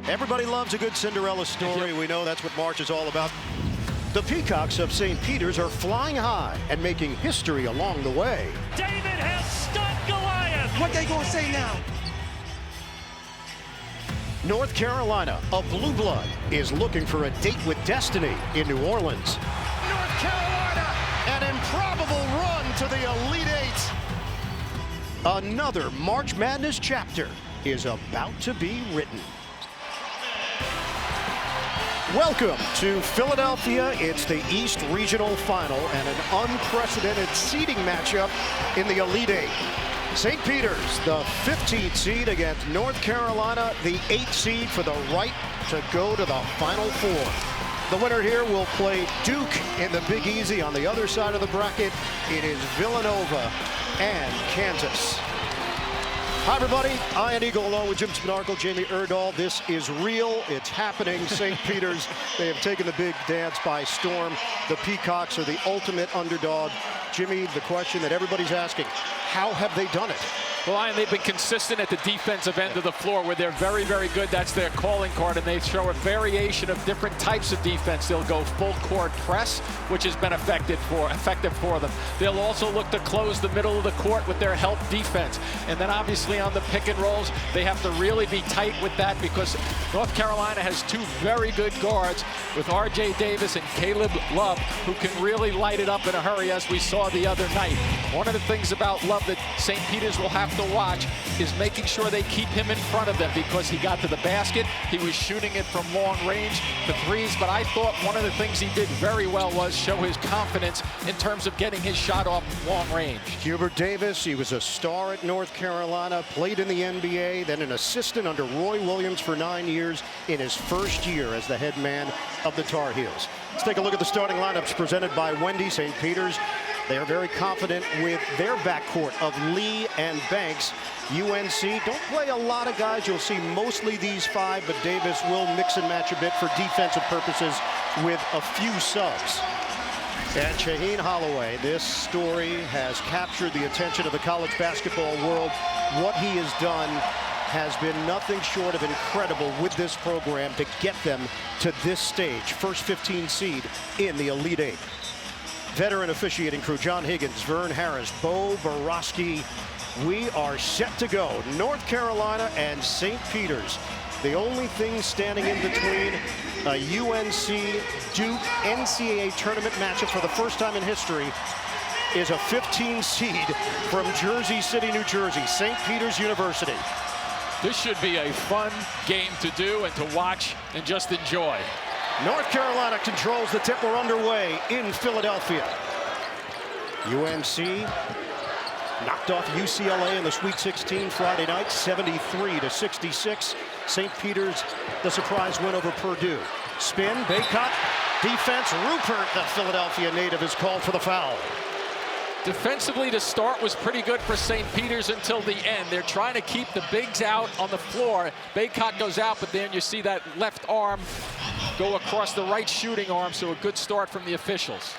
Everybody loves a good Cinderella story. We know that's what March is all about. The Peacocks of St. Peter's are flying high and making history along the way. David has stunned Goliath. What they gonna say now? North Carolina, a blue blood, is looking for a date with destiny in New Orleans. North Carolina, An improbable run to the Elite Eight. Another March Madness chapter is about to be written. Welcome to Philadelphia. It's the East Regional Final and an unprecedented seeding matchup in the Elite Eight. St. Peter's, the 15th seed against North Carolina, the 8th seed for the right to go to the Final Four. The winner here will play Duke in the Big Easy. On the other side of the bracket, it is Villanova and Kansas. Hi, everybody. Ian Eagle along with Jim Spanarkel, Jamie Erdahl. This is real. It's happening. St. Peter's, they have taken the big dance by storm. The Peacocks are the ultimate underdog. Jimmy, the question that everybody's asking, how have they done it? Well, Ian, they've been consistent at the defensive end of the floor where they're very, very good. That's their calling card, and they show a variation of different types of defense. They'll go full court press, which has been effective for them. They'll also look to close the middle of the court with their help defense. And then obviously on the pick and rolls, they have to really be tight with that because North Carolina has two very good guards with R.J. Davis and Caleb Love, who can really light it up in a hurry, as we saw the other night. One of the things about Love that St. Peter's will have to watch is making sure they keep him in front of them, because he got to the basket, he was shooting it from long range, the threes, but I thought one of the things he did very well was show his confidence in terms of getting his shot off long range. Hubert Davis, he was a star at North Carolina, played in the NBA, then an assistant under Roy Williams for 9 years in his first year as the head man of the Tar Heels. Let's take a look at the starting lineups presented by Wendy. St. Peter's, they are very confident with their backcourt of Lee and Banks. UNC don't play a lot of guys. You'll see mostly these five, but Davis will mix and match a bit for defensive purposes with a few subs. And Shaheen Holloway, this story has captured the attention of the college basketball world. What he has done has been nothing short of incredible with this program to get them to this stage. First 15 seed in the Elite Eight. Veteran officiating crew, John Higgins, Vern Harris, Bo Borowski. We are set to go. North Carolina and St. Peter's. The only thing standing in between a UNC Duke NCAA tournament matchup for the first time in history is a 15 seed from Jersey City, New Jersey, St. Peter's University. This should be a fun game to do and to watch and just enjoy. North Carolina controls the tip. We're underway in Philadelphia. UNC knocked off UCLA in the Sweet 16 Friday night, 73-66. St. Peter's, the surprise win over Purdue. Spin, Baycott, defense. Rupert, the Philadelphia native, is called for the foul. Defensively, the start was pretty good for St. Peter's until the end. They're trying to keep the bigs out on the floor. Baycott goes out, but then you see that left arm go across the right shooting arm, so a good start from the officials.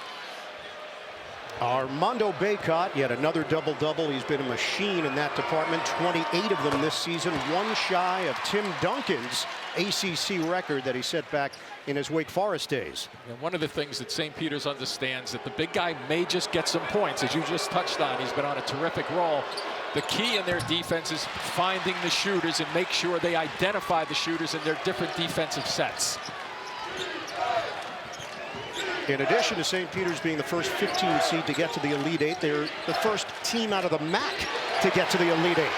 Armando Baycott, yet another double-double. He's been a machine in that department. 28 of them this season, one shy of Tim Duncan's ACC record that he set back in his Wake Forest days. And one of the things that St. Peter's understands, that the big guy may just get some points, as you just touched on. He's been on a terrific roll. The key in their defense is finding the shooters and make sure they identify the shooters in their different defensive sets. In addition to St. Peter's being the first 15 seed to get to the Elite Eight, they're the first team out of the MAC to get to the Elite Eight.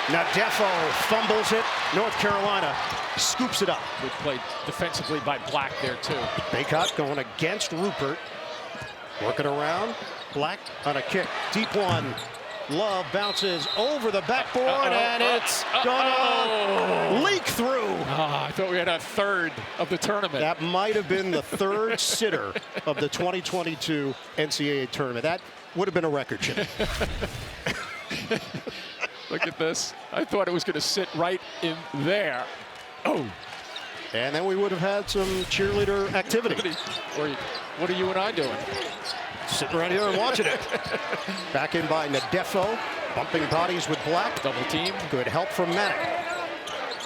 Nadefo fumbles it. North Carolina scoops it up. Good play defensively by Black there, too. Baycott going against Rupert. Working around. Black on a kick. Deep one. Love bounces over the backboard, and it's gonna leak through. I thought we had a third of the tournament. That might have been the third sitter of the 2022 NCAA tournament. That would have been a record, Jimmy. Look at this. I thought it was going to sit right in there. Oh. And then we would have had some cheerleader activity. What are you and I doing? Sitting right here and watching it. Back in by Nadefo. Bumping bodies with Black. Double team. Good help from Manick.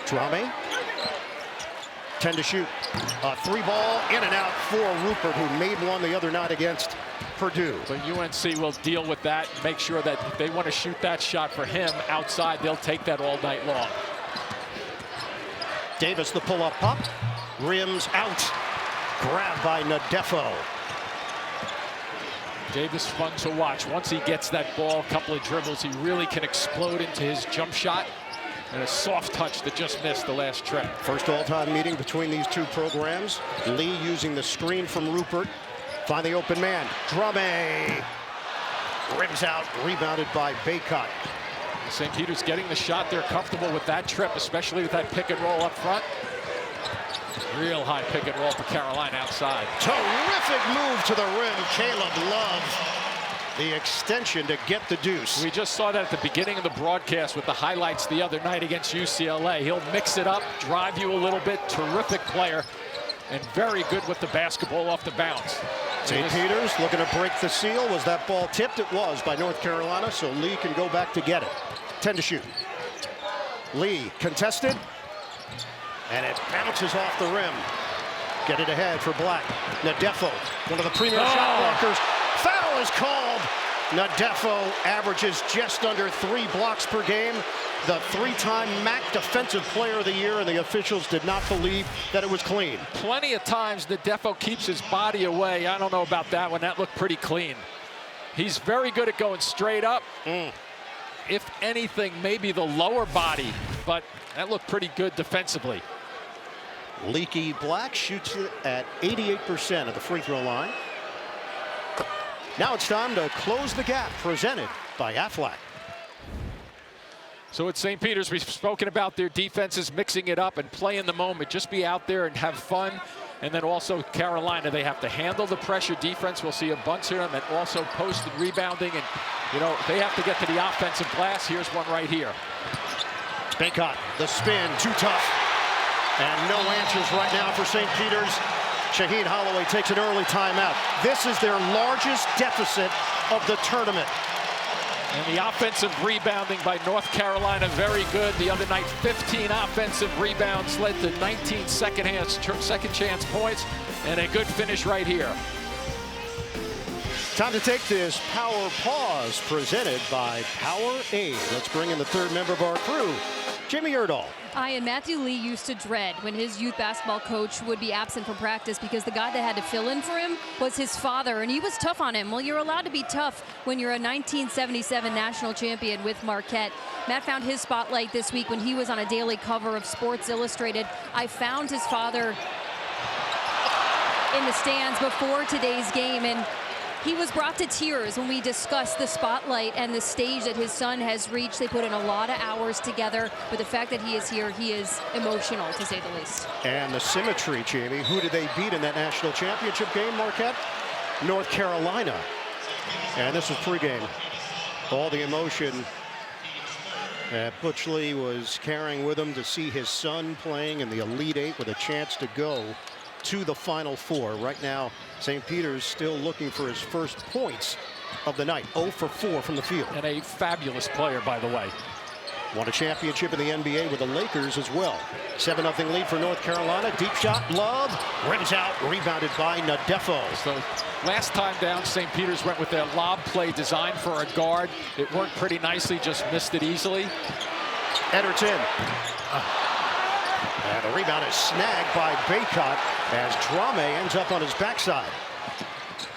Drame. 10 to shoot. A 3-ball in and out for Rupert, who made one the other night against Purdue. So UNC will deal with that, make sure that if they want to shoot that shot for him outside, they'll take that all night long. Davis, the pull-up pop, rims out, grabbed by Nadefo. Davis fun to watch. Once he gets that ball, a couple of dribbles, he really can explode into his jump shot. And a soft touch that just missed the last trip. First all-time meeting between these two programs. Lee using the screen from Rupert. Find the open man. Drummond rims out, rebounded by Baycott. St. Peter's getting the shot. They're comfortable with that trip, especially with that pick and roll up front. Real high pick and roll for Carolina outside. Terrific move to the rim. Caleb Love. The extension to get the deuce. We just saw that at the beginning of the broadcast with the highlights the other night against UCLA. He'll mix it up, drive you a little bit. Terrific player and very good with the basketball off the bounce. St. Peter's looking to break the seal. Was that ball tipped? It was by North Carolina, so Lee can go back to get it. 10 to shoot. Lee contested, and it bounces off the rim. Get it ahead for Black. Nadefo, one of the premier shot blockers. Foul is called. Nadefo averages just under 3 blocks per game. The 3-time MAC Defensive Player of the Year, and the officials did not believe that it was clean. Plenty of times Nadefo keeps his body away. I don't know about that one. That looked pretty clean. He's very good at going straight up. If anything, maybe the lower body, but that looked pretty good defensively. Leaky Black shoots it at 88% of the free throw line. Now it's time to close the gap, presented by Aflac. So at St. Peter's, we've spoken about their defenses, mixing it up and play in the moment. Just be out there and have fun. And then also Carolina, they have to handle the pressure defense. We'll see a bunch of them, and also post and rebounding. And, you know, they have to get to the offensive glass. Here's one right here. Baycott, the spin, too tough. And no answers right now for St. Peter's. Shaheen Holloway takes an early timeout. This is their largest deficit of the tournament. And the offensive rebounding by North Carolina, very good. The other night, 15 offensive rebounds led to 19 second chance points, and a good finish right here. Time to take this power pause, presented by Powerade. Let's bring in the third member of our crew, Jimmy Erdahl. And Matthew Lee used to dread when his youth basketball coach would be absent from practice, because the guy that had to fill in for him was his father, and he was tough on him. Well, you're allowed to be tough when you're a 1977 national champion with Marquette. Matt found his spotlight this week when he was on a daily cover of Sports Illustrated. I found his father in the stands before today's game, and he was brought to tears when we discussed the spotlight and the stage that his son has reached. They put in a lot of hours together, but the fact that he is here, he is emotional, to say the least. And the symmetry, Jamie. Who did they beat in that national championship game, Marquette? North Carolina. And this was pregame. All the emotion that Butch Lee was carrying with him to see his son playing in the Elite Eight with a chance to go to the Final Four. Right now, St. Peter's still looking for his first points of the night. 0 for 4 from the field. And a fabulous player, by the way. Won a championship in the NBA with the Lakers as well. 7-0 lead for North Carolina. Deep shot, Love, rims out, rebounded by Nadefo. So last time down, St. Peter's went with their lob play designed for a guard. It worked pretty nicely, just missed it easily. Ederton. And the rebound is snagged by Baycott as Drame ends up on his backside.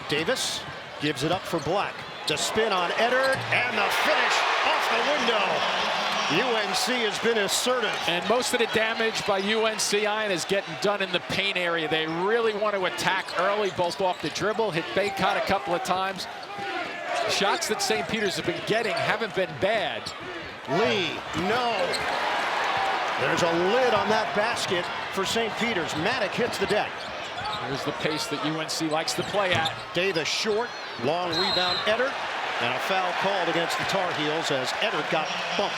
Davis gives it up for Black. The spin on Eddard, and the finish off the window. UNC has been assertive. And most of the damage by UNC Iron is getting done in the paint area. They really want to attack early, both off the dribble, hit Baycott a couple of times. Shots that St. Peter's have been getting haven't been bad. Lee, no. There's a lid on that basket for St. Peter's. Maddock hits the deck. Here's the pace that UNC likes to play at. Davis short, long rebound, Eddard, and a foul called against the Tar Heels as Eddard got bumped.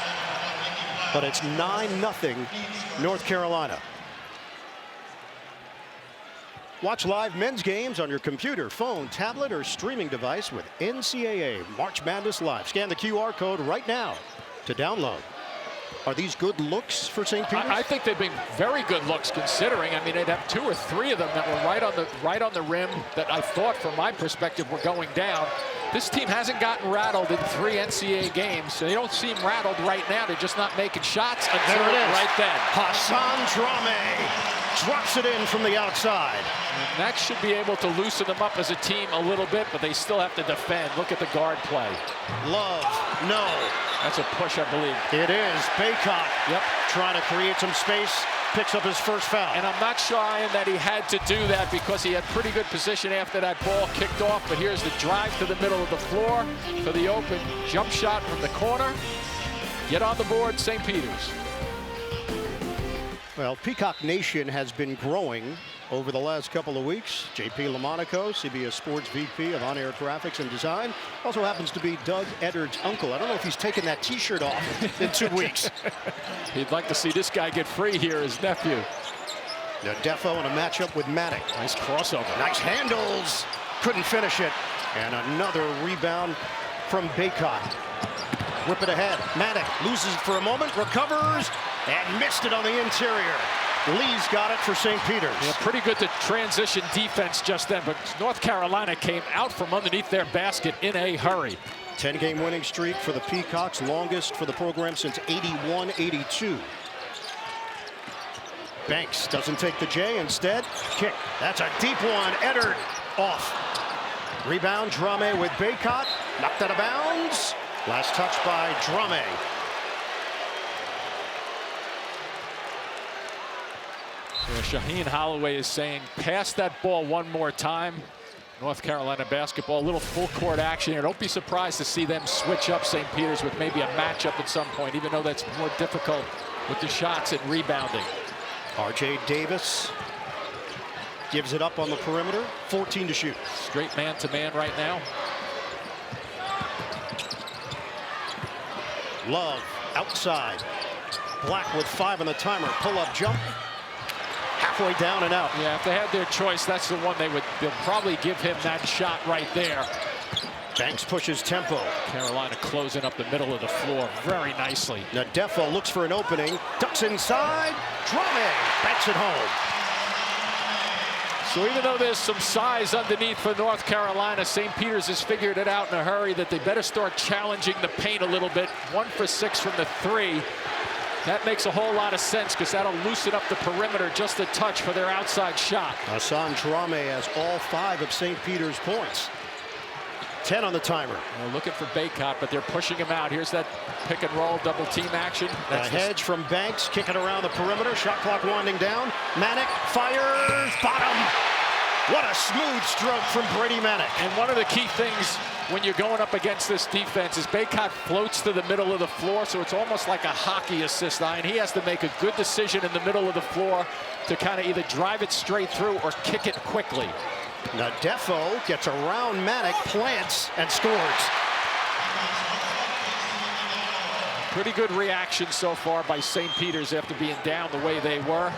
But it's 9-0 North Carolina. Watch live men's games on your computer, phone, tablet, or streaming device with NCAA March Madness Live. Scan the QR code right now to download. Are these good looks for St. Peter's? I think they've been very good looks considering. I mean, they'd have 2 or 3 of them that were right on the rim that I thought, from my perspective, were going down. This team hasn't gotten rattled in 3 NCAA games. So they don't seem rattled right now. They're just not making shots until There it is. right then. Hassan Drame drops it in from the outside. And that should be able to loosen them up as a team a little bit, but they still have to defend. Look at the guard play. Love, no. That's a push, I believe. It is. Baycott Yep. trying to create some space. Picks up his first foul. And I'm not sure, Ian, that he had to do that because he had pretty good position after that ball kicked off. But here's the drive to the middle of the floor for the open jump shot from the corner. Get on the board, St. Peter's. Well, Peacock Nation has been growing over the last couple of weeks. JP LaMonaco, CBS Sports VP of On-Air Graphics and Design, also happens to be Doug Eddard's uncle. I don't know if he's taken that T-shirt off in 2 weeks. He'd like to see this guy get free here, his nephew. Now Defo in a matchup with Maddox. Nice crossover. Nice handles. Couldn't finish it. And another rebound from Baycott. Whip it ahead. Maddox loses it for a moment, recovers, and missed it on the interior. Lee's got it for St. Peter's. Yeah, pretty good to transition defense just then, but North Carolina came out from underneath their basket in a hurry. 10-game winning streak for the Peacocks, longest for the program since 81-82. Banks doesn't take the J, instead kick. That's a deep one. Eddard off. Rebound, Drame with Baycott. Knocked out of bounds. Last touch by Drame. Yeah, Shaheen Holloway is saying, pass that ball one more time. North Carolina basketball, a little full court action here. Don't be surprised to see them switch up St. Peter's with maybe a matchup at some point, even though that's more difficult with the shots and rebounding. R.J. Davis gives it up on the perimeter. 14 to shoot. Straight man-to-man right now. Love outside. Black with 5 on the timer. Pull-up jump. Halfway down and out. Yeah, if they had their choice, that's the one they'll probably give him that shot right there. Banks pushes tempo. Carolina closing up the middle of the floor very nicely. Now Defo looks for an opening. Ducks inside. Drame banks it home. So even though there's some size underneath for North Carolina, St. Peter's has figured it out in a hurry that they better start challenging the paint a little bit. 1 for 6 from the 3. That makes a whole lot of sense because that'll loosen up the perimeter just a touch for their outside shot. Hassan Drame has all 5 of St. Peter's points. 10 on the timer. They're looking for Baycott, but they're pushing him out. Here's that pick and roll double team action. A hedge from Banks, kicking around the perimeter. Shot clock winding down. Manick fires, bottom. What a smooth stroke from Brady Manick. And one of the key things when you're going up against this defense is Baycott floats to the middle of the floor, so it's almost like a hockey assist line. He has to make a good decision in the middle of the floor to kind of either drive it straight through or kick it quickly. Now Defo gets around Manick, plants, and scores. Pretty good reaction so far by St. Peter's after being down the way they were.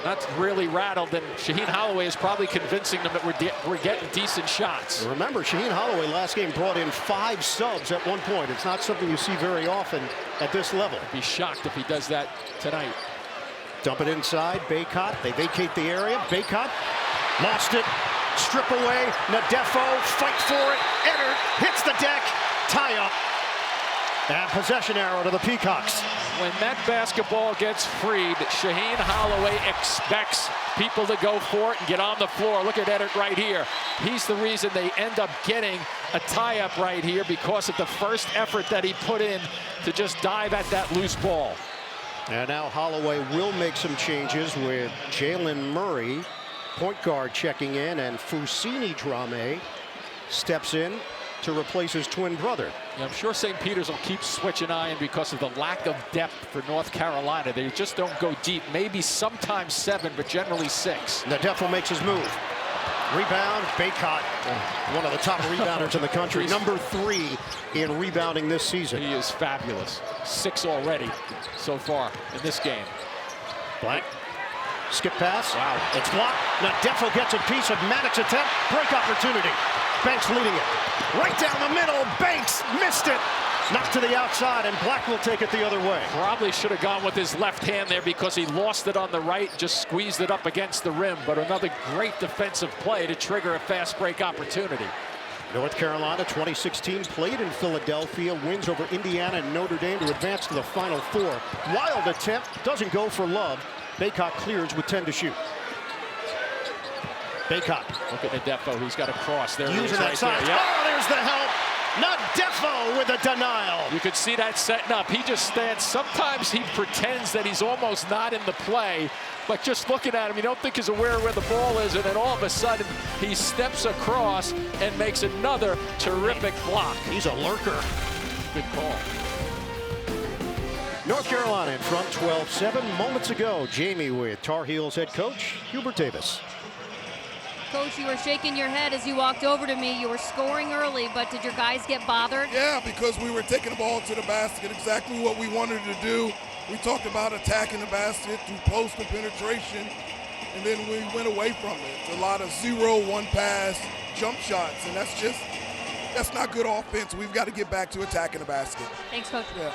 Not really rattled, and Shaheen Holloway is probably convincing them that we're getting decent shots. Remember, Shaheen Holloway last game brought in 5 subs at one point. It's not something you see very often at this level. I'd be shocked if he does that tonight. Dump it inside, Baycott. They vacate the area. Baycott lost it. Strip away. Nadefo, fight for it. Eddard hits the deck. Tie up. And possession arrow to the Peacocks. When that basketball gets freed, Shaheen Holloway expects people to go for it and get on the floor. Look at Eddard right here. He's the reason they end up getting a tie-up right here because of the first effort that he put in to just dive at that loose ball. And now Holloway will make some changes with Jalen Murray, point guard, checking in, and Fousseyni Drame steps in to replace his twin brother. Yeah, I'm sure St. Peter's will keep switching Ian because of the lack of depth for North Carolina. They just don't go deep. Maybe sometimes 7, but generally 6. Nadefo makes his move. Rebound, Baycott, one of the top rebounders in the country. Number 3 in rebounding this season. He is fabulous. 6 already so far in this game. Black. Skip pass. Wow. It's blocked. Nadefo gets a piece of Maddox's attempt. Break opportunity. Banks leading it. Right down the middle. Banks missed it. Knocked to the outside, and Black will take it the other way. Probably should have gone with his left hand there because he lost it on the right, just squeezed it up against the rim. But another great defensive play to trigger a fast break opportunity. North Carolina 2016 played in Philadelphia, wins over Indiana and Notre Dame to advance to the Final Four. Wild attempt, doesn't go for Love. Baycott clears with 10 to shoot. Baycott. Look at Nadefo, he's got a cross. There he is Using that right side. there. Yep. Oh, there's the help. Nadefo with a denial. You could see that setting up. He just stands. Sometimes he pretends that he's almost not in the play, but just looking at him, you don't think he's aware of where the ball is, and then all of a sudden he steps across and makes another terrific block. He's a lurker. Good call. North Carolina in front 12-7 moments ago. Jamie with Tar Heels head coach Hubert Davis. Coach, you were shaking your head as you walked over to me. You were scoring early, but did your guys get bothered? Yeah, because we were taking the ball to the basket, exactly what we wanted to do. We talked about attacking the basket through post and penetration, and then we went away from it. It's a lot of 0-1 pass, jump shots, and that's not good offense. We've got to get back to attacking the basket. Thanks, Coach. Yeah.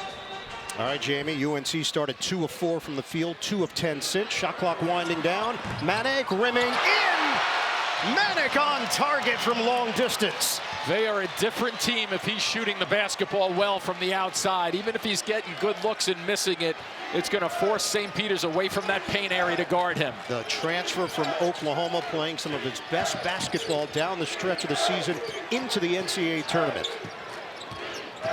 All right, Jamie, UNC started 2 of 4 from the field, 2 of 10 since. Shot clock winding down. Manek rimming in. Manek on target from long distance. They are a different team if he's shooting the basketball well from the outside. Even if he's getting good looks and missing it, it's going to force St. Peter's away from that paint area to guard him. The transfer from Oklahoma, playing some of his best basketball down the stretch of the season into the NCAA tournament.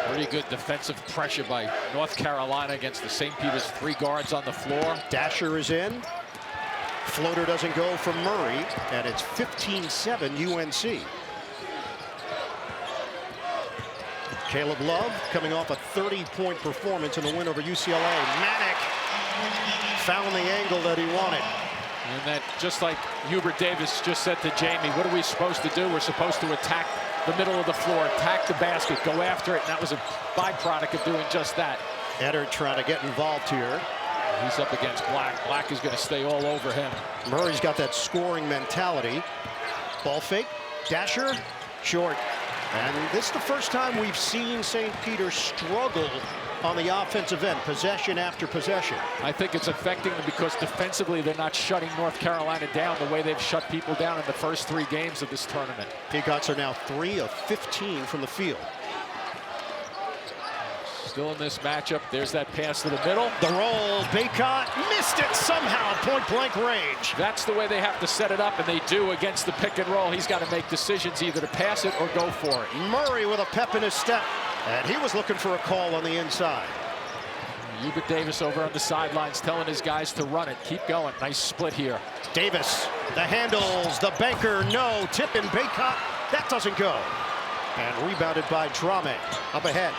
Pretty good defensive pressure by North Carolina against the St. Peter's 3 guards on the floor. Dasher is in. Floater doesn't go from Murray, and it's 15-7 UNC. Caleb Love coming off a 30-point performance in the win over UCLA. Manek found the angle that he wanted. And that, just like Hubert Davis just said to Jamie, what are we supposed to do? We're supposed to attack the middle of the floor, attack the basket, go after it, and that was a byproduct of doing just that. Eddard trying to get involved here. He's up against Black. Black is going to stay all over him. Murray's got that scoring mentality. Ball fake, Dasher, short. And this is the first time we've seen St. Peter struggle on the offensive end, possession after possession. I think it's affecting them because defensively they're not shutting North Carolina down the way they've shut people down in the first 3 games of this tournament. Peacocks are now 3 of 15 from the field. Still in this matchup. There's that pass to the middle. The roll, Baycott missed it somehow, point-blank range. That's the way they have to set it up, and they do against the pick and roll. He's got to make decisions either to pass it or go for it. Murray with a pep in his step, and he was looking for a call on the inside. Hubert Davis over on the sidelines telling his guys to run it. Keep going. Nice split here. Davis, the handles, the banker, no. Tip in Baycott, that doesn't go. And rebounded by Drame. Up ahead.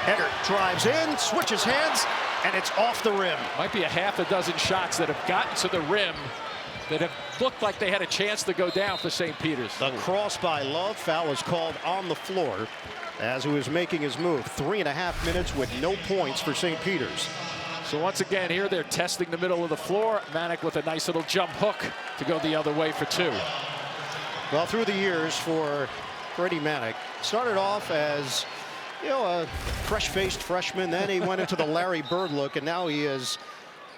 Header drives in, switches hands, and it's off the rim. Might be a half a dozen shots that have gotten to the rim that have looked like they had a chance to go down for St. Peter's. The cross by Love. Foul is called on the floor as he was making his move. 3.5 minutes with no points for St. Peter's. So once again here they're testing the middle of the floor. Manek with a nice little jump hook to go the other way for 2. Well, through the years for Freddie Manek, started off as, you know, a fresh-faced freshman. Then he went into the Larry Bird look, and now he has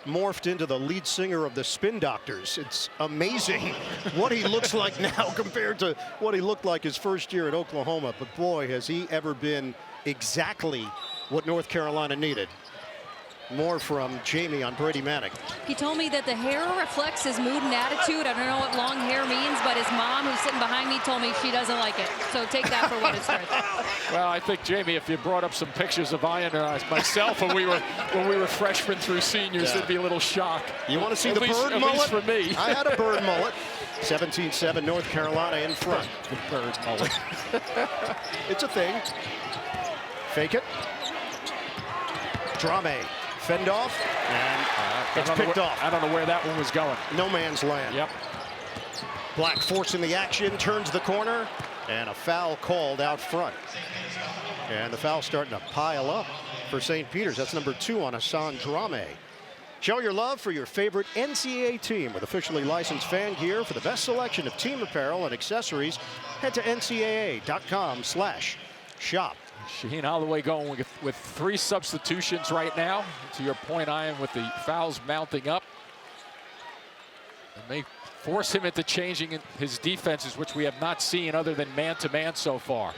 morphed into the lead singer of the Spin Doctors. It's amazing what he looks like now compared to what he looked like his first year at Oklahoma. But boy, has he ever been exactly what North Carolina needed. More from Jamie on Brady Manek. He told me that the hair reflects his mood and attitude. I don't know what long hair means, but his mom, who's sitting behind me, told me she doesn't like it. So take that for what it's worth. Well, I think, Jamie, if you brought up some pictures of Ian or myself when we were freshmen through seniors, Yeah. There'd be a little shock. You want to see At the least- bird at mullet? least for me. I had a bird mullet. 17-7 North Carolina in front. The bird mullet. It's a thing. Fake it. Drame. Fend off, and it's picked off. I don't know where that one was going. No man's land. Yep. Black forcing the action, turns the corner, and a foul called out front. And the foul starting to pile up for St. Peter's. That's number 2 on Hassan Drame. Show your love for your favorite NCAA team with officially licensed fan gear. For the best selection of team apparel and accessories, head to ncaa.com/shop. Shaheen Holloway going with 3 substitutions right now. To your point, Ian, with the fouls mounting up. And they force him into changing his defenses, which we have not seen other than man-to-man so far.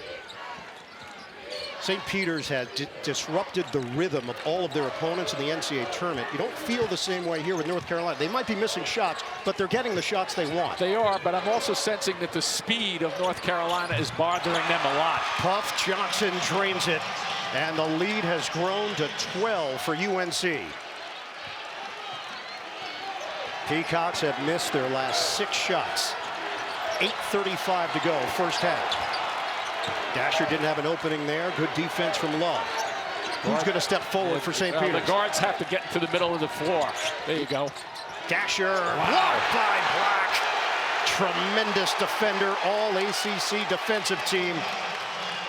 St. Peter's had disrupted the rhythm of all of their opponents in the NCAA tournament. You don't feel the same way here with North Carolina. They might be missing shots, but they're getting the shots they want. They are, but I'm also sensing that the speed of North Carolina is bothering them a lot. Puff Johnson drains it, and the lead has grown to 12 for UNC. Peacocks have missed their last 6 shots. 8:35 to go, first half. Dasher didn't have an opening there. Good defense from Love. Who's going to step forward for St. Peter's? The guards have to get into the middle of the floor. There you go. Dasher, blocked by Black. Tremendous defender, all ACC defensive team.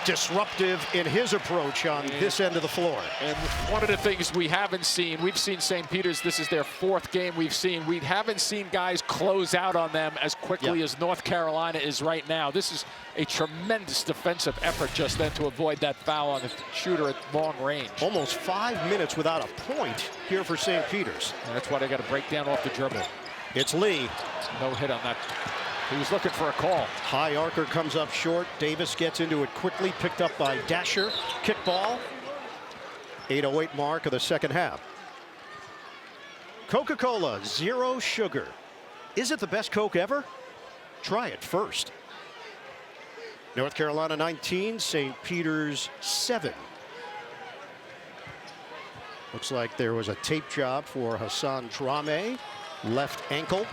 Disruptive in his approach on this end of the floor. And one of the things we haven't seen, we've seen St. Peter's, this is their 4th game we've seen. We haven't seen guys close out on them as quickly as North Carolina is right now. This is a tremendous defensive effort just then to avoid that foul on the shooter at long range. Almost 5 minutes without a point here for St. Peter's. And that's why they got to break down off the dribble. It's Lee. No hit on that. He was looking for a call. High archer comes up short. Davis gets into it quickly, picked up by Dasher. Kick ball. 8:08 mark of the second half. Coca-Cola, 0 sugar. Is it the best Coke ever? Try it first. North Carolina 19, St. Peter's 7. Looks like there was a tape job for Hassan Drame, left ankle.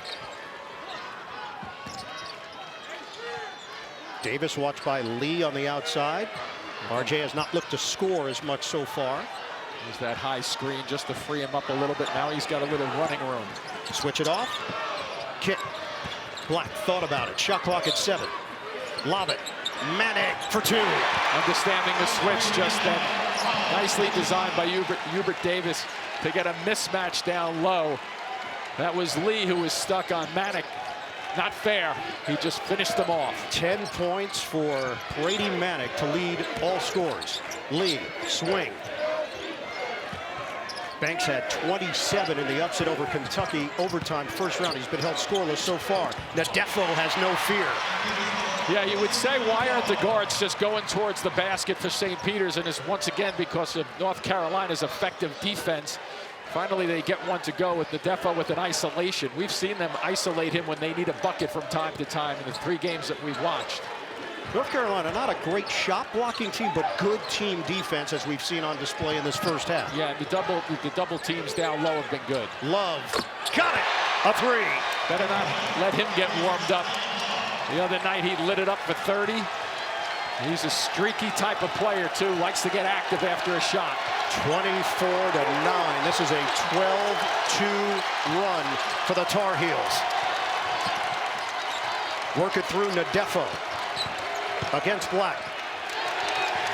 Davis watched by Lee on the outside. RJ has not looked to score as much so far. There's that high screen just to free him up a little bit. Now he's got a little running room. Switch it off. Kick. Black thought about it. Shot clock at 7. Lob it. Manic for 2. Understanding the switch just then. Nicely designed by Hubert Davis to get a mismatch down low. That was Lee who was stuck on Manic. Not fair. He just finished them off. 10 points for Brady Manic to lead all scores. Lee, swing. Banks had 27 in the upset over Kentucky overtime first round. He's been held scoreless so far. Nadefo has no fear. Yeah, you would say, why aren't the guards just going towards the basket for St. Peter's? And it's once again because of North Carolina's effective defense. Finally, they get one to go with Nadefo with an isolation. We've seen them isolate him when they need a bucket from time to time in the 3 games that we've watched. North Carolina, not a great shot blocking team, but good team defense as we've seen on display in this first half. Yeah, the double teams down low have been good. Love, got it, a 3. Better not let him get warmed up. The other night he lit it up for 30. He's a streaky type of player too, likes to get active after a shot. 24-9. This is a 12-2 run for the Tar Heels. Work it through Nadefo against Black.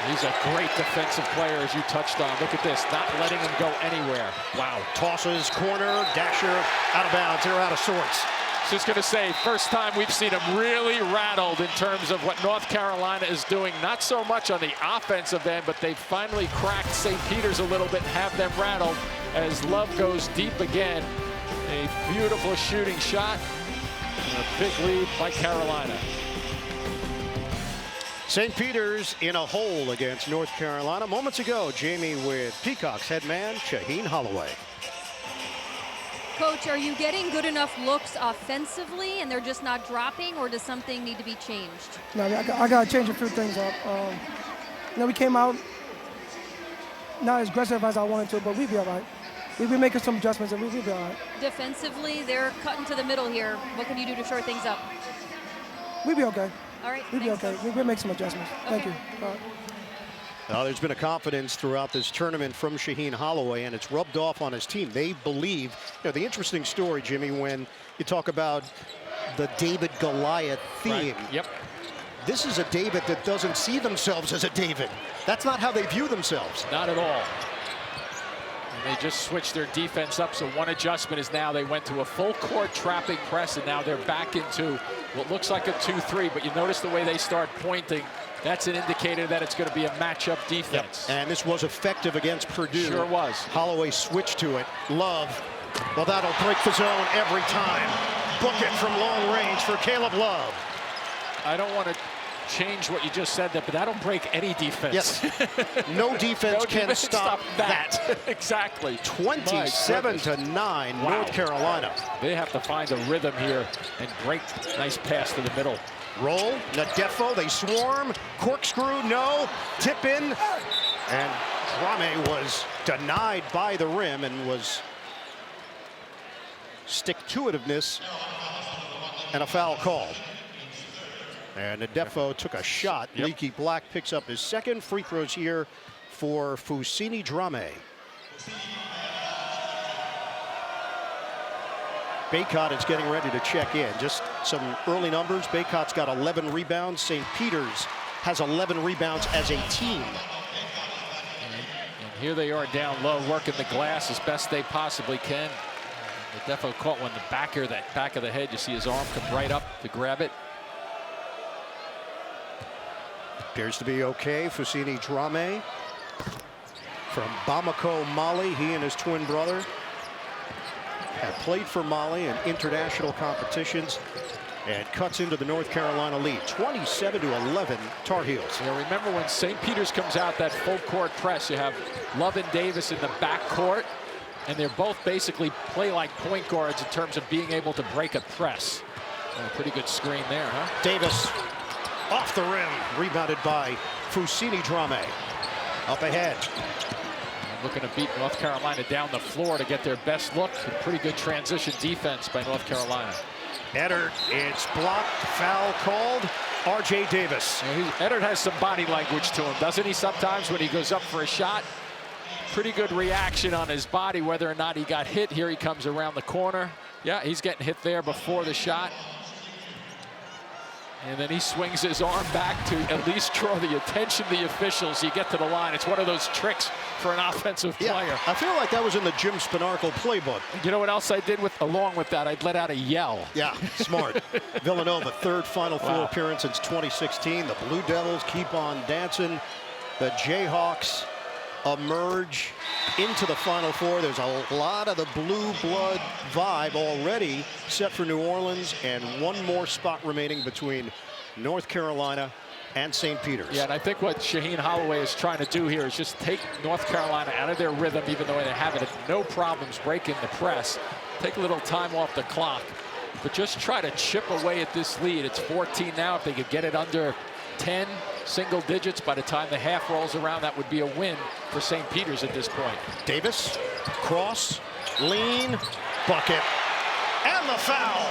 He's a great defensive player, as you touched on. Look at this, not letting him go anywhere. Wow. Tosses corner, Dasher out of bounds. They're out of sorts. Just going to say, first time we've seen him really rattled in terms of what North Carolina is doing. Not so much on the offensive end, but they finally cracked St. Peter's a little bit, have them rattled as Love goes deep again. A beautiful shooting shot and a big lead by Carolina. St. Peter's in a hole against North Carolina. Moments ago, Jamie with Peacock's head man, Shaheen Holloway. Coach, are you getting good enough looks offensively and they're just not dropping, or does something need to be changed? No, I got to change a few things up. We came out not as aggressive as I wanted to, but we'd be all right. We'd be making some adjustments and we'd be all right. Defensively, they're cutting to the middle here. What can you do to shore things up? We'd be okay. All right. We'd be okay. We'll make some adjustments. Okay. Thank you. All right. There's been a confidence throughout this tournament from Shaheen Holloway, and it's rubbed off on his team. They believe, the interesting story, Jimmy, when you talk about the David Goliath theme. Right. Yep. This is a David that doesn't see themselves as a David. That's not how they view themselves. Not at all. And they just switched their defense up, so one adjustment is now they went to a full court trapping press, and now they're back into what looks like a 2-3, but you notice the way they start pointing. That's an indicator that it's going to be a matchup defense. Yep. And this was effective against Purdue. Sure was. Holloway switched to it. Love. Well, that'll break the zone every time. Book it from long range for Caleb Love. I don't want to change what you just said there, but that'll break any defense. Yes. No defense can stop that. Exactly. 27-9, wow. North Carolina. They have to find a rhythm here and break. Nice pass to the middle. Roll, Nadefo, they swarm, corkscrew, no, tip in, and Drame was denied by the rim and was stick-to-itiveness and a foul call. And Nadefo took a shot. Yep. Leaky Black picks up his second free throws here for Fousseyni Drame. Baycott is getting ready to check in. Just some early numbers. Baycott's got 11 rebounds. St. Peter's has 11 rebounds as a team. And here they are down low, working the glass as best they possibly can. The Defo caught one, the back of the head. You see his arm come right up to grab it. Appears to be okay. Fousseyni Drame from Bamako, Mali. He and his twin brother have played for Mali in international competitions and cuts into the North Carolina lead. 27-11 Tar Heels. You know, remember when St. Peter's comes out that full court press, you have Love and Davis in the back court, and they're both basically play like point guards in terms of being able to break a press. And a pretty good screen there, huh? Davis off the rim, rebounded by Fousseyni Drame. Up ahead. Looking to beat North Carolina down the floor to get their best look. A pretty good transition defense by North Carolina. Eddard, it's blocked, foul called. R.J. Davis. Eddard has some body language to him, doesn't he, sometimes when he goes up for a shot? Pretty good reaction on his body, whether or not he got hit. Here he comes around the corner. Yeah, he's getting hit there before the shot. And then he swings his arm back to at least draw the attention of the officials. You get to the line. It's one of those tricks for an offensive player. I feel like that was in the Jim Spinarco playbook. You know what else I did along with that? I'd let out a yell. Yeah, smart. Villanova, third Final Four appearance since 2016. The Blue Devils keep on dancing. The Jayhawks emerge into the Final Four. There's a lot of the blue blood vibe already set for New Orleans, and one more spot remaining between North Carolina and St. Peter's. Yeah, and I think what Shaheen Holloway is trying to do here is just take North Carolina out of their rhythm, even though they have it no problems breaking the press. Take a little time off the clock, but just try to chip away at this lead. It's 14 now. If they could get it under 10 single digits by the time the half rolls around, that would be a win for St. Peter's at this point. Davis, cross, lean, bucket, and the foul.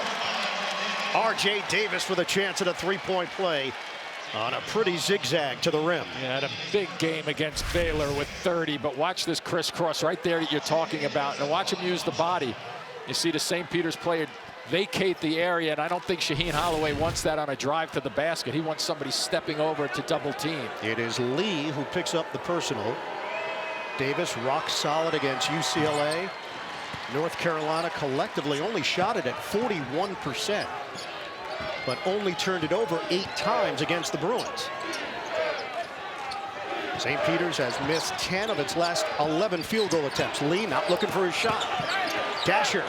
R.J. Davis with a chance at a three-point play on a pretty zigzag to the rim. Yeah, had a big game against Baylor with 30, but watch this crisscross right there that you're talking about, and watch him use the body. You see the St. Peter's player vacate the area, and I don't think Shaheen Holloway wants that on a drive to the basket. He wants somebody stepping over to double team. It is Lee who picks up the personal. Davis rock solid against UCLA. North Carolina collectively only shot it at 41%, but only turned it over 8 times against the Bruins. St. Peter's has missed 10 of its last 11 field goal attempts. Lee not looking for his shot. Dasher,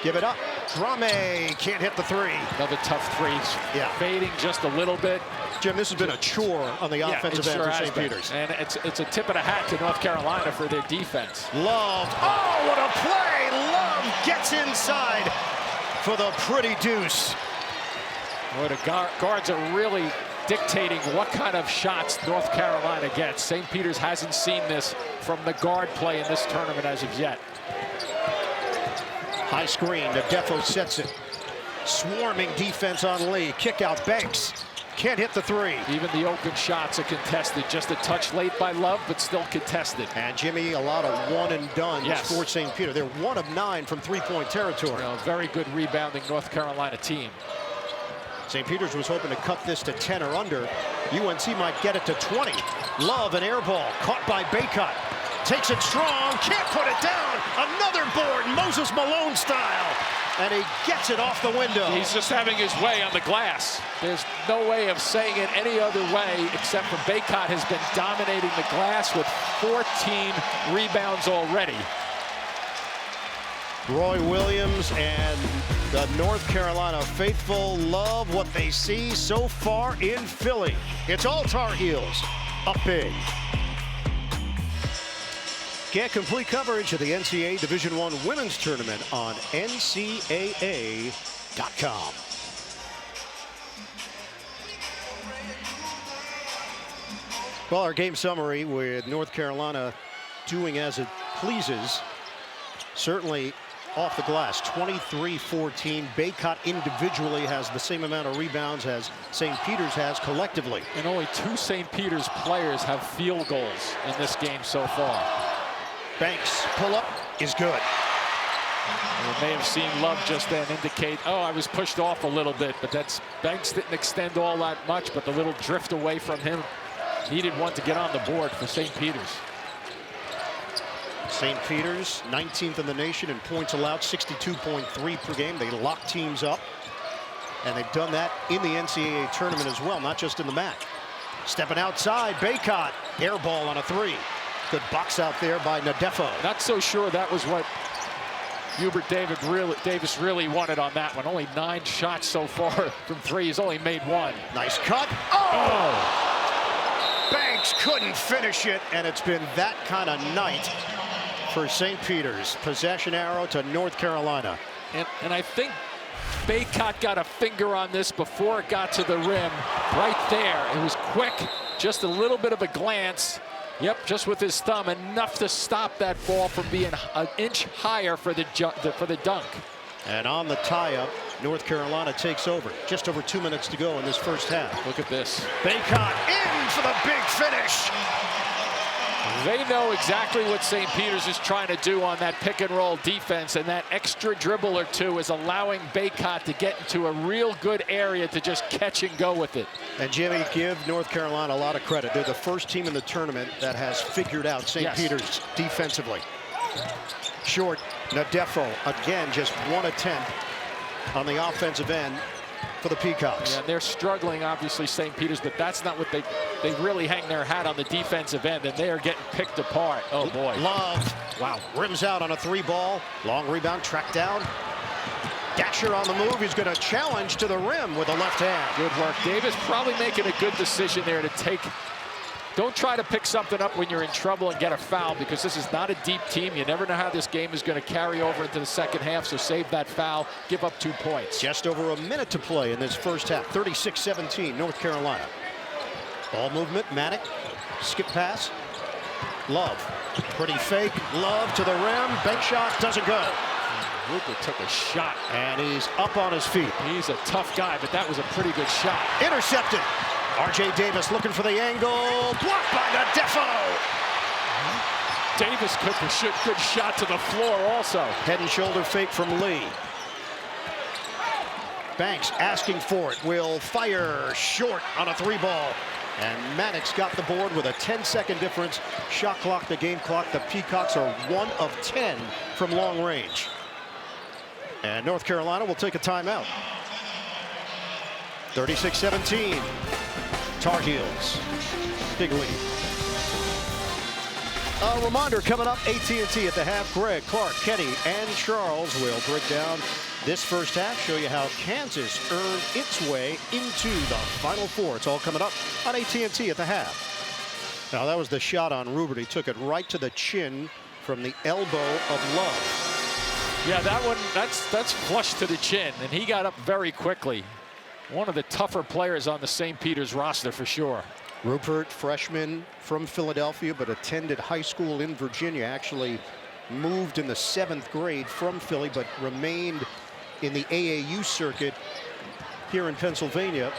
give it up. Drame can't hit the three. Another tough three. Yeah. Fading just a little bit. Jim, this has been a chore on the offensive end for St. Peter's. And it's a tip of the hat to North Carolina for their defense. Love. Oh, what a play. Love gets inside for the pretty deuce. Boy, the guards are really dictating what kind of shots North Carolina gets. St. Peter's hasn't seen this from the guard play in this tournament as of yet. High screen, Nadefo sets it. Swarming defense on Lee. Kick out, Banks. Can't hit the three. Even the open shots are contested. Just a touch late by Love, but still contested. And Jimmy, a lot of one and done for St. Peter. They're 1 of 9 from three-point territory. You know, very good rebounding North Carolina team. St. Peter's was hoping to cut this to 10 or under. UNC might get it to 20. Love, an air ball caught by Baycott. takes it strong, can't put it down. Another board, Moses Malone style. And he gets it off the window. He's just having his way on the glass. There's no way of saying it any other way except for Bacot has been dominating the glass with 14 rebounds already. Roy Williams and the North Carolina faithful love what they see so far in Philly. It's all Tar Heels up big. Get complete coverage of the NCAA Division I Women's Tournament on NCAA.com. Well, our game summary with North Carolina doing as it pleases. Certainly off the glass, 23-14. Bacot individually has the same amount of rebounds as St. Peter's has collectively. And only 2 St. Peter's players have field goals in this game so far. Banks pull-up is good. You may have seen Love just then indicate, oh, I was pushed off a little bit, but that's Banks didn't extend all that much, but the little drift away from him needed one to get on the board for St. Peter's. St. Peter's 19th in the nation in points allowed, 62.3 per game. They lock teams up, and they've done that in the NCAA tournament as well, not just in the MAC. Stepping outside, Bacot, air ball on a 3. Good box out there by Nadefo. Not so sure that was what Hubert Davis really wanted on that one. Only 9 shots so far from 3. He's only made 1. Nice cut. Oh! Banks couldn't finish it, and it's been that kind of night for St. Peter's. Possession arrow to North Carolina. And I think Bacot got a finger on this before it got to the rim. Right there. It was quick, just a little bit of a glance. Yep, just with his thumb, enough to stop that ball from being an inch higher for the dunk. And on the tie-up, North Carolina takes over. Just over 2 minutes to go in this first half. Look at this. Bacot in for the big finish. They know exactly what St. Peter's is trying to do on that pick and roll defense, and that extra dribble or 2 is allowing Bacot to get into a real good area to just catch and go with it. And Jimmy, give North Carolina a lot of credit. They're the first team in the tournament that has figured out St. Peter's defensively. Short, Nadefo, again, just 1 attempt on the offensive end for the Peacocks. Yeah, they're struggling, obviously, St. Peter's, but that's not what they really hang their hat on the defensive end, and they are getting picked apart. Oh, boy. Love. Wow. Rims out on a 3 ball. Long rebound, tracked down. Dasher on the move. He's going to challenge to the rim with a left hand. Good work. Davis probably making a good decision there to take. Don't try to pick something up when you're in trouble and get a foul, because this is not a deep team. You never know how this game is going to carry over into the second half, so save that foul, give up 2 points. Just over a minute to play in this first half. 36-17, North Carolina. Ball movement, Manic, skip pass. Love, pretty fake. Love to the rim, bank shot, doesn't go. Rupert took a shot. And he's up on his feet. He's a tough guy, but that was a pretty good shot. Intercepted. R.J. Davis looking for the angle. Blocked by Nadefo. Davis took a good shot to the floor also. Head and shoulder fake from Lee. Banks asking for it. Will fire short on a 3 ball. And Maddox got the board with a 10-second difference. Shot clock, the game clock. The Peacocks are 1 of 10 from long range. And North Carolina will take a timeout. 36-17. Tar Heels. Big lead. A reminder coming up, AT&T at the half. Greg, Clark, Kenny, and Charles will break down this first half, show you how Kansas earned its way into the Final Four. It's all coming up on AT&T at the half. Now, that was the shot on Rupert. He took it right to the chin from the elbow of Love. Yeah, that one, that's flush to the chin, and he got up very quickly. One of the tougher players on the St. Peter's roster for sure. Rupert, freshman from Philadelphia, but attended high school in Virginia. Actually moved in the 7th grade from Philly, but remained in the AAU circuit here in Pennsylvania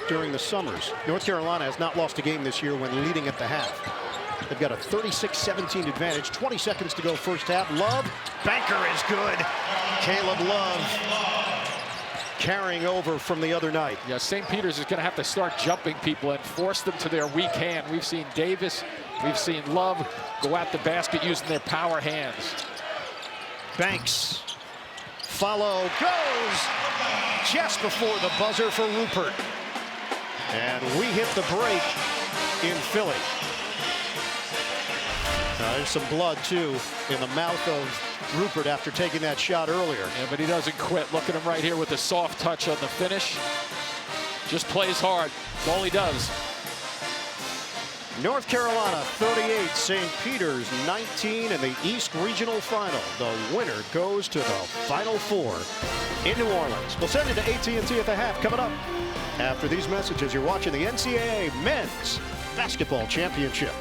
during the summers. North Carolina has not lost a game this year when leading at the half. They've got a 36-17 advantage. 20 seconds to go first half. Love, banker is good. Caleb Love carrying over from the other night. Yeah, St. Peter's is going to have to start jumping people and force them to their weak hand. We've seen Davis We've seen Love go at the basket using their power hands. Banks. Follow goes just before the buzzer for Rupert. And we hit the break in Philly. There's some blood, too, in the mouth of Rupert after taking that shot earlier. Yeah, but he doesn't quit. Look at him right here with the soft touch on the finish. Just plays hard. That's all he does. North Carolina 38, St. Peter's 19 in the East Regional Final. The winner goes to the Final Four in New Orleans. We'll send you to AT&T at the half. Coming up after these messages, you're watching the NCAA Men's Basketball Championship.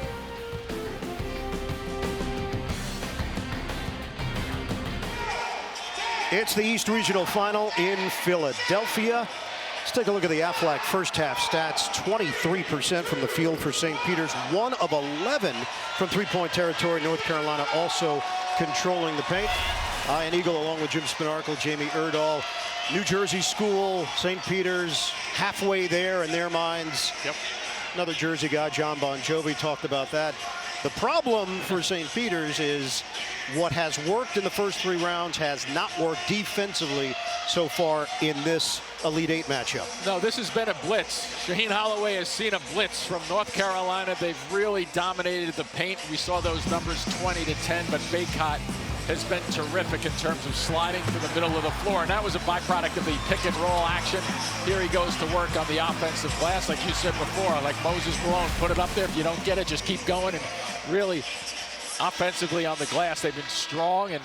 It's the East Regional Final in Philadelphia. Let's take a look at the Aflac first half stats. 23% from the field for St. Peter's. 1 of 11 from three-point territory. North Carolina also controlling the paint. Ian Eagle along with Jim Spinarkle, Jamie Erdahl. New Jersey school, St. Peter's halfway there in their minds. Yep. Another Jersey guy, John Bon Jovi, talked about that. The problem for St. Peter's is what has worked in the first 3 rounds has not worked defensively so far in this Elite Eight matchup. No, this has been a blitz. Shaheen Holloway has seen a blitz from North Carolina. They've really dominated the paint. We saw those numbers 20-10, but Baycott has been terrific in terms of sliding to the middle of the floor, and that was a byproduct of the pick and roll action. Here he goes to work on the offensive glass, like you said before, like Moses Malone, put it up there. If you don't get it, just keep going. And really, offensively on the glass, they've been strong, and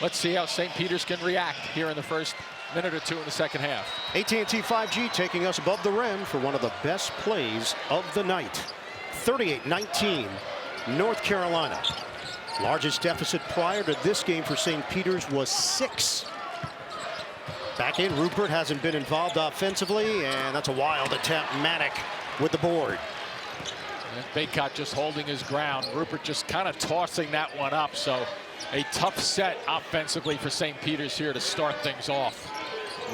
let's see how St. Peter's can react here in the first minute or two in the second half. AT&T 5G taking us above the rim for one of the best plays of the night. 38-19, North Carolina. Largest deficit prior to this game for St. Peter's was 6. Back in, Rupert hasn't been involved offensively, and that's a wild attempt. Manick with the board. And Baycott just holding his ground. Rupert just kind of tossing that one up. So a tough set offensively for St. Peter's here to start things off.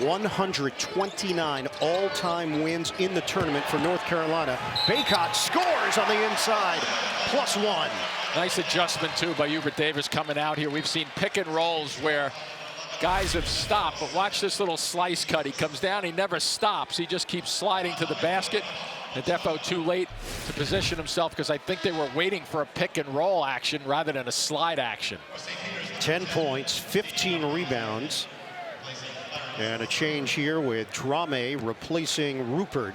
129 all-time wins in the tournament for North Carolina. Baycott scores on the inside, +1. Nice adjustment, too, by Hubert Davis coming out here. We've seen pick and rolls where guys have stopped, but watch this little slice cut. He comes down, he never stops. He just keeps sliding to the basket. Nadefo too late to position himself because I think they were waiting for a pick and roll action rather than a slide action. 10 points, 15 rebounds. And a change here with Drame replacing Rupert.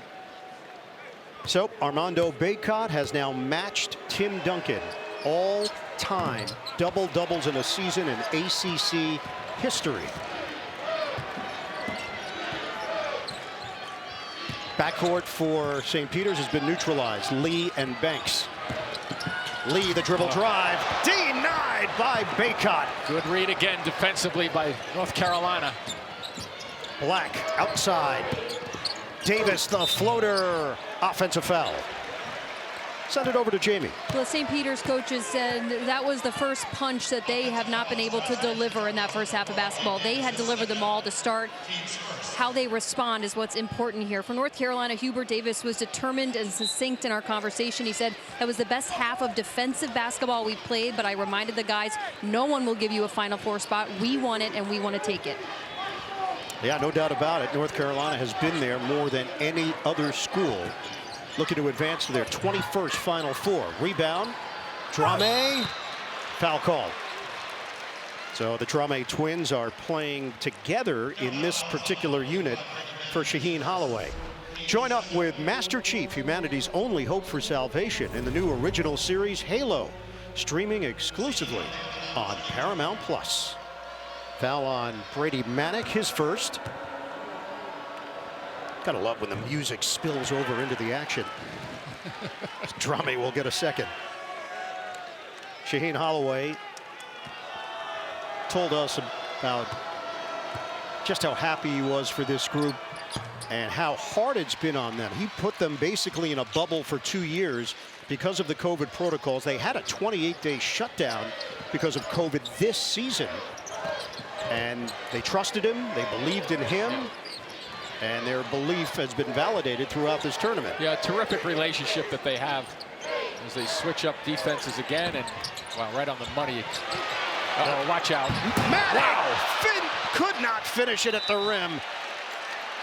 So Armando Baycott has now matched Tim Duncan all-time double-doubles in a season in ACC history. Backcourt for St. Peter's has been neutralized. Lee and Banks. Lee, the dribble drive, denied by Baycott. Good read again defensively by North Carolina. Black outside. Davis, the floater, offensive foul. Send it over to Jamie. Well, St. Peter's coaches said that was the first punch that they have not been able to deliver in that first half of basketball. They had delivered them all to start. How they respond is what's important here. For North Carolina, Hubert Davis was determined and succinct in our conversation. He said that was the best half of defensive basketball we played, but I reminded the guys, no one will give you a Final Four spot. We want it, and we want to take it. Yeah, no doubt about it. North Carolina has been there more than any other school, looking to advance to their 21st Final Four. Rebound, Drame, foul call. So the Drame twins are playing together in this particular unit for Shaheen Holloway. Join up with Master Chief, humanity's only hope for salvation, in the new original series Halo, streaming exclusively on Paramount+. Foul on Brady Manick, his first. Gotta love when the music spills over into the action. Drame will get a second. Shaheen Holloway told us about just how happy he was for this group and how hard it's been on them. He put them basically in a bubble for 2 years because of the COVID protocols. They had a 28-day shutdown because of COVID this season. And they trusted him, they believed in him, and their belief has been validated throughout this tournament. Yeah, terrific relationship that they have. as they switch up defenses again, and wow, right on the money. Uh-oh, watch out. Wow! Finn could not finish it at the rim.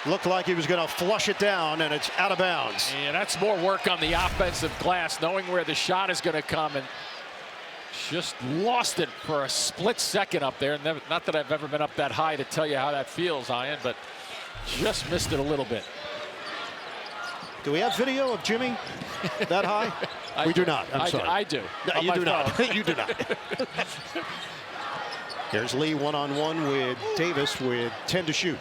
Looked like he was going to flush it down, and it's out of bounds. Yeah, that's more work on the offensive glass, knowing where the shot is going to come, and just lost it for a split second up there. Not that I've ever been up that high to tell you how that feels, Ian, but just missed it a little bit. Do we have video of Jimmy that high? We do not. I'm sorry. I do. No, you do not. You do not. Here's Lee one-on-one with Davis with 10 to shoot.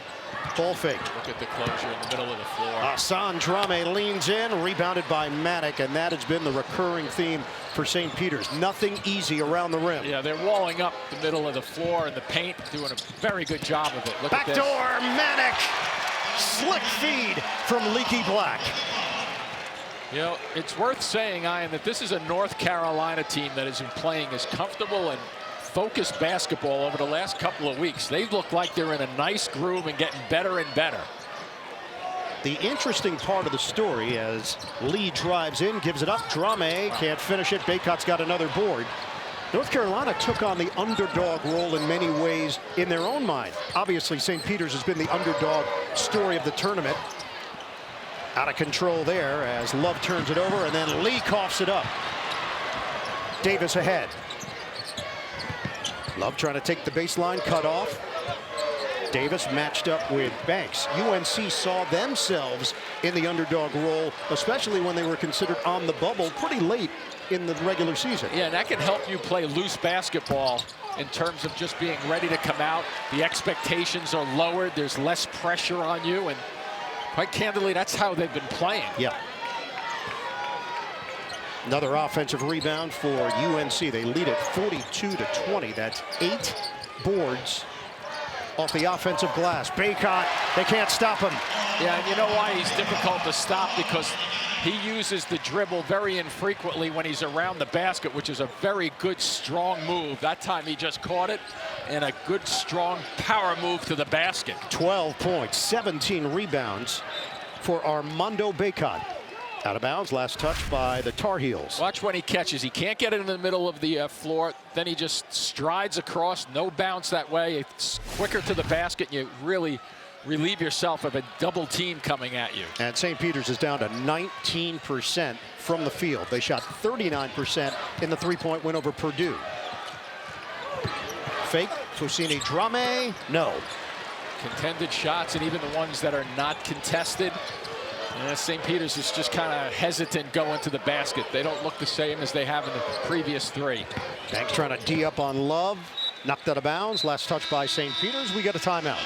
Ball fake. Look at the closure in the middle of the floor. Hassan Drame leans in, rebounded by Manek, and that has been the recurring theme for St. Peter's. Nothing easy around the rim. Yeah, they're walling up the middle of the floor and the paint, doing a very good job of it. Look at this. Backdoor, Manek. Slick feed from Leaky Black. You know, it's worth saying, Ian, that this is a North Carolina team that has been playing as comfortable and focused basketball over the last couple of weeks. They look like they're in a nice groove and getting better and better. The interesting part of the story as Lee drives in, gives it up. Drame can't finish it. Baycott's got another board. North Carolina took on the underdog role in many ways in their own mind. Obviously, St. Peter's has been the underdog story of the tournament. Out of control there as Love turns it over, and then Lee coughs it up. Davis ahead. Love trying to take the baseline, cut off. Davis matched up with Banks. UNC saw themselves in the underdog role, especially when they were considered on the bubble pretty late in the regular season. Yeah, and that can help you play loose basketball in terms of just being ready to come out. The expectations are lowered. There's less pressure on you, and quite candidly, that's how they've been playing. Yeah. Another offensive rebound for UNC. They lead it 42-20. That's 8 boards off the offensive glass. Baycott, they can't stop him. Yeah, and you know why he's difficult to stop? Because he uses the dribble very infrequently when he's around the basket, which is a very good, strong move. That time he just caught it, and a good, strong power move to the basket. 12 points, 17 rebounds for Armando Baycott. Out of bounds, last touch by the Tar Heels. Watch when he catches. He can't get it in the middle of the floor. Then he just strides across, no bounce that way. It's quicker to the basket, and you really relieve yourself of a double team coming at you. And St. Peter's is down to 19% from the field. They shot 39% in the three-point win over Purdue. Fake, Fousseyni Drame, no. Contended shots, and even the ones that are not contested. St. Peter's is just kind of hesitant going to the basket. They don't look the same as they have in the previous 3. Banks trying to D up on Love. Knocked out of bounds. Last touch by St. Peter's. We get a timeout.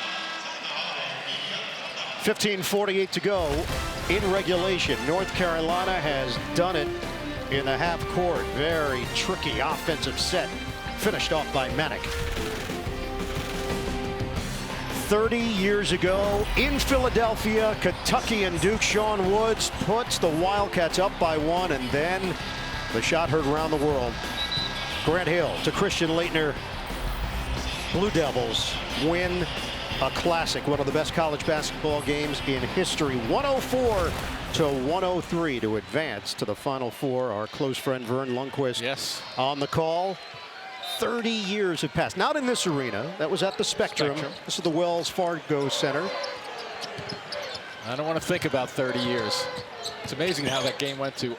15:48 to go in regulation. North Carolina has done it in the half court. Very tricky offensive set. Finished off by Manek. 30 years ago in Philadelphia, Kentucky and Duke. Sean Woods puts the Wildcats up by 1, and then the shot heard around the world. Grant Hill to Christian Laettner. Blue Devils win a classic, one of the best college basketball games in history. 104-103 to advance to the Final Four. Our close friend Vern Lundquist on the call. 30 years have passed. Not in this arena. That was at the Spectrum. This is the Wells Fargo Center. I don't want to think about 30 years. It's amazing how that game went to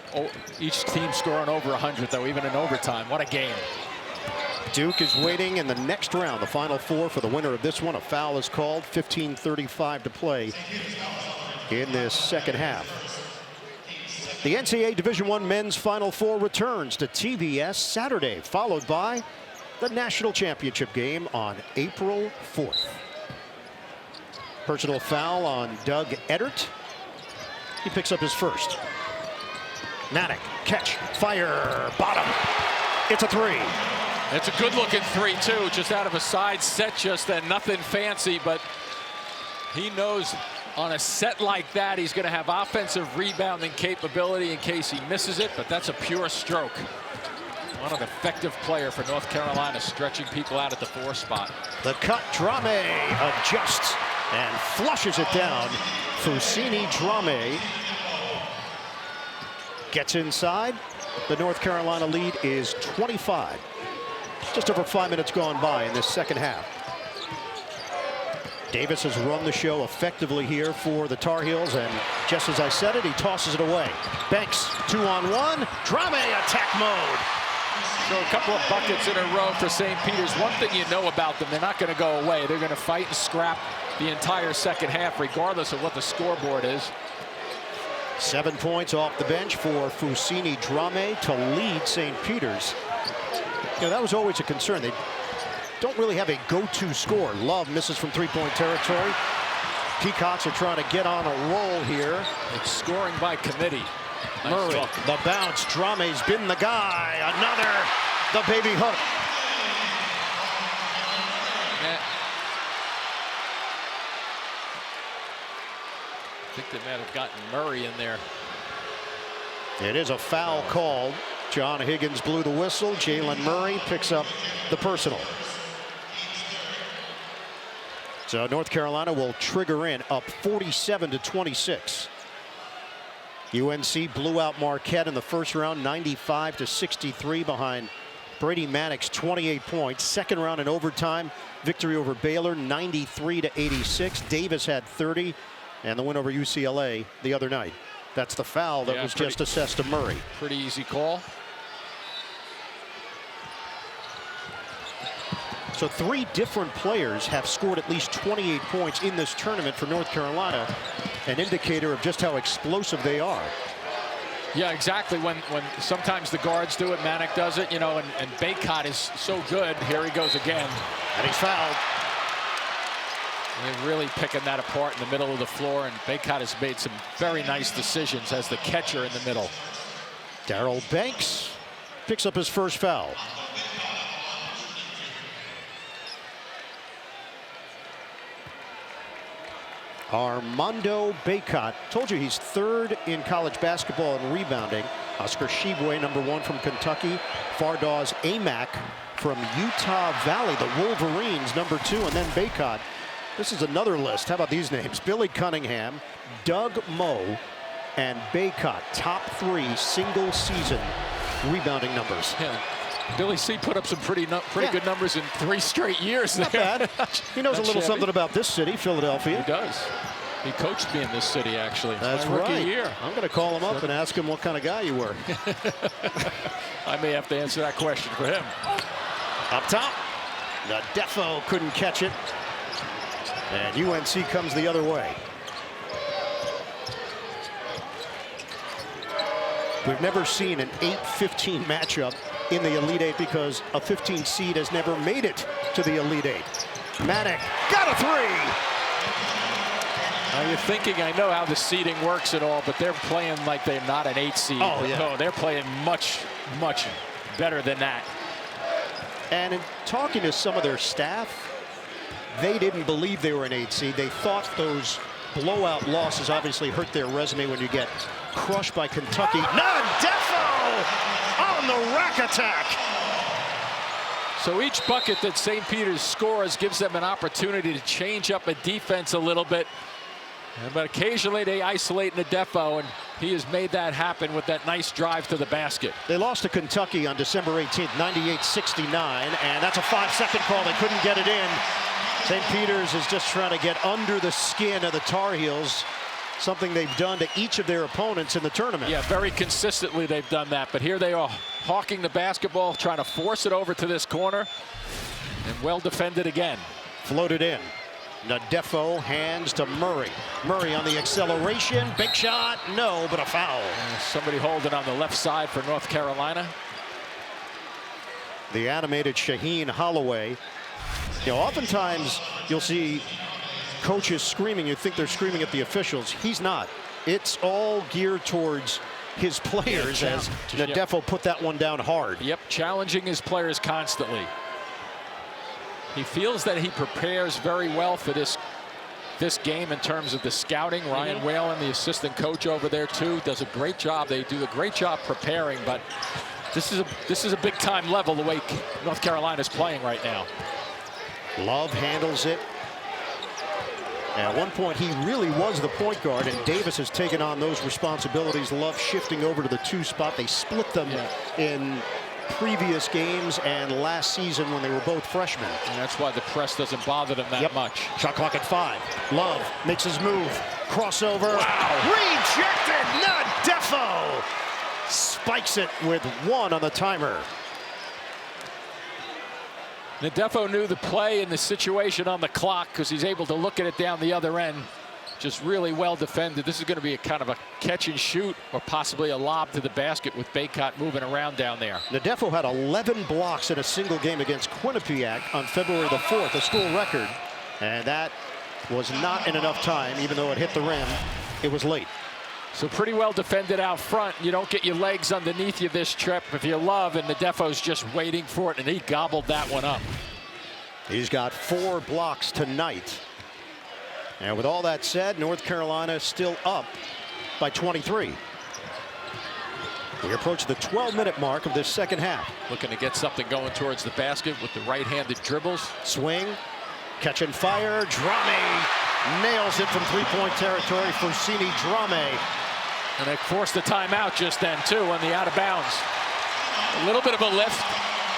each team scoring over 100, though, even in overtime. What a game. Duke is waiting in the next round, the Final Four, for the winner of this one. A foul is called. 15:35 to play in this second half. The NCAA Division I Men's Final Four returns to TBS Saturday, followed by the National Championship game on April 4th. Personal foul on Doug Eddert. He picks up his first. Manek, catch, fire, bottom. It's a 3. It's a good-looking 3, too, just out of a side set, just then. Nothing fancy, but he knows on a set like that, he's going to have offensive rebounding capability in case he misses it, but that's a pure stroke. What an effective player for North Carolina, stretching people out at the 4 spot. The cut, Drame adjusts and flushes it down. Fousseyni Drame gets inside, The North Carolina lead is 25. Just over 5 minutes gone by in this second half. Davis has run the show effectively here for the Tar Heels, and just as I said it, he tosses it away. Banks 2-on-1. Drame attack mode. So a couple of buckets in a row for St. Peter's. One thing you know about them, they're not going to go away. They're going to fight and scrap the entire second half, regardless of what the scoreboard is. 7 points off the bench for Fousseyni Drame to lead St. Peter's. You know, that was always a concern. They don't really have a go-to scorer. Love misses from three-point territory. Peacocks are trying to get on a roll here. It's scoring by committee. Nice Murray, look. the bounce. Drame's been the guy. Another, the baby hook. I think they might have gotten Murray in there. It is a foul called. John Higgins blew the whistle. Jalen Murray picks up the personal. So North Carolina will trigger in up 47-26. UNC blew out Marquette in the first round, 95-63 behind Brady Maddox, 28 points. Second round in overtime, victory over Baylor, 93-86. Davis had 30, and the win over UCLA the other night. That's the foul that was just assessed to Murray. Pretty easy call. So 3 different players have scored at least 28 points in this tournament for North Carolina, an indicator of just how explosive they are. Yeah, exactly. When sometimes the guards do it, Manick does it, you know, and Baycott is so good. Here he goes again. And he's fouled. And they're really picking that apart in the middle of the floor, and Baycott has made some very nice decisions as the catcher in the middle. Darrell Banks picks up his first foul. Armando Baycott. Told you he's 3rd in college basketball in rebounding. Oscar Tshiebwe, #1 from Kentucky. Fardaws Aimaq from Utah Valley. The Wolverines, #2. And then Baycott. This is another list. How about these names? Billy Cunningham, Doug Moe, and Baycott. Top 3 single season rebounding numbers. Yeah. Billy C put up some pretty good numbers in 3 straight years. Not bad. He knows a little something about this city, Philadelphia. He does. He coached me in this city, actually. That's my right. rookie year. I'm going to call him up and ask him what kind of guy you were. I may have to answer that question for him. Up top, the Defo couldn't catch it. And UNC comes the other way. We've never seen an 8-15 matchup in the Elite Eight because a 15 seed has never made it to the Elite Eight. Manick got a 3. Now you're thinking, I know how the seeding works and all, but they're playing like they're not an 8 seed. Oh, yeah. No, they're playing much, much better than that. And in talking to some of their staff, they didn't believe they were an 8 seed. They thought those blowout losses obviously hurt their resume when you get crushed by Kentucky. Defo on the rack attack. So each bucket that St. Peter's scores gives them an opportunity to change up a defense a little bit. But occasionally they isolate Defo, and he has made that happen with that nice drive to the basket. They lost to Kentucky on December 18th, 98-69, and that's a 5-second call. They couldn't get it in. St. Peter's is just trying to get under the skin of the Tar Heels, something they've done to each of their opponents in the tournament. Yeah, very consistently they've done that, but here they are hawking the basketball, trying to force it over to this corner, and well defended again. Floated in. Defo hands to Murray. Murray on the acceleration. Big shot. No, but a foul. Somebody holding on the left side for North Carolina. The animated Shaheen Holloway. You know, oftentimes you'll see coaches screaming. You think they're screaming at the officials. He's not. It's all geared towards his players, as Defo put that one down hard. Yep, challenging his players constantly. He feels that he prepares very well for this game in terms of the scouting. Ryan Whalen, the assistant coach over there too, does a great job. They do a great job preparing, but this is a big time level the way North Carolina is playing right now. Love handles it. At one point, he really was the point guard, and Davis has taken on those responsibilities. Love shifting over to the 2 spot. They split them in previous games and last season when they were both freshmen. And that's why the press doesn't bother them that much. Shot clock at 5. Love makes his move. Crossover. Wow. Rejected. Nadefo spikes it with 1 on the timer. Nadefo knew the play and the situation on the clock because he's able to look at it down the other end. Just really well defended. This is going to be a kind of a catch and shoot or possibly a lob to the basket with Baycott moving around down there. Nadefo had 11 blocks in a single game against Quinnipiac on February the 4th, a school record. And that was not in enough time, even though it hit the rim. It was late. So pretty well defended out front. You don't get your legs underneath you this trip if you Love, and Nadefo's just waiting for it, and he gobbled that one up. He's got 4 blocks tonight. And with all that said, North Carolina still up by 23. We approach the 12-minute mark of this second half. Looking to get something going towards the basket with the right-handed dribbles. Swing, catch and fire. Drame nails it from 3-point territory. Foussini Drame. And they forced the timeout just then, too, on the out of bounds. A little bit of a lift.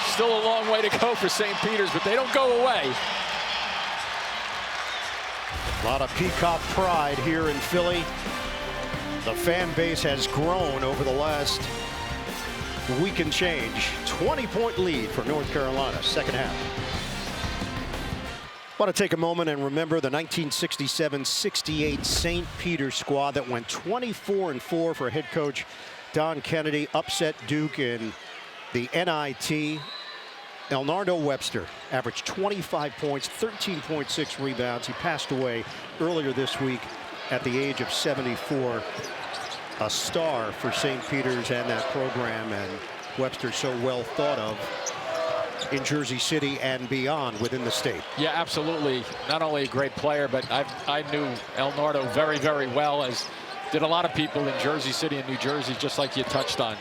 Still a long way to go for St. Peter's, but they don't go away. A lot of Peacock pride here in Philly. The fan base has grown over the last week and change. 20-point lead for North Carolina, second half. I want to take a moment and remember the 1967-68 St. Peter's squad that went 24-4 for head coach Don Kennedy, upset Duke in the NIT. Elnardo Webster averaged 25 points, 13.6 rebounds. He passed away earlier this week at the age of 74. A star for St. Peter's and that program, and Webster so well thought of in Jersey City and beyond within the state. Yeah, absolutely. Not only a great player, but I knew Elnardo very, very well, as did a lot of people in Jersey City and New Jersey, just like you touched on.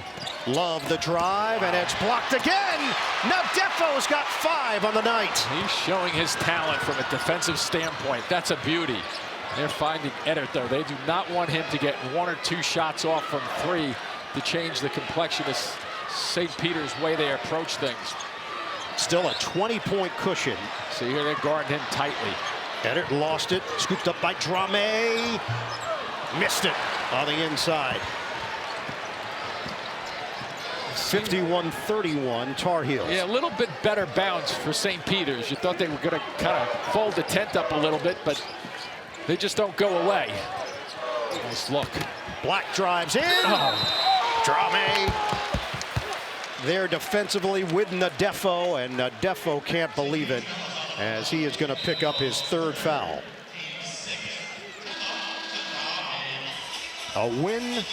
Love the drive, and it's blocked again. Nadefo's got 5 on the night. He's showing his talent from a defensive standpoint. That's a beauty. They're finding Eddard, though. They do not want him to get 1 or 2 shots off from 3 to change the complexion of St. Peter's way they approach things. Still a 20-point cushion. So here they're guarding him tightly. Eddard lost it, scooped up by Drame. Missed it on the inside. 51-31 Tar Heels. Yeah, a little bit better bounce for St. Peter's. You thought they were going to kind of fold the tent up a little bit, but they just don't go away. Nice look. Black drives in. Drame there defensively with Nadefo, and Nadefo can't believe it, as he is going to pick up his 3rd foul. A win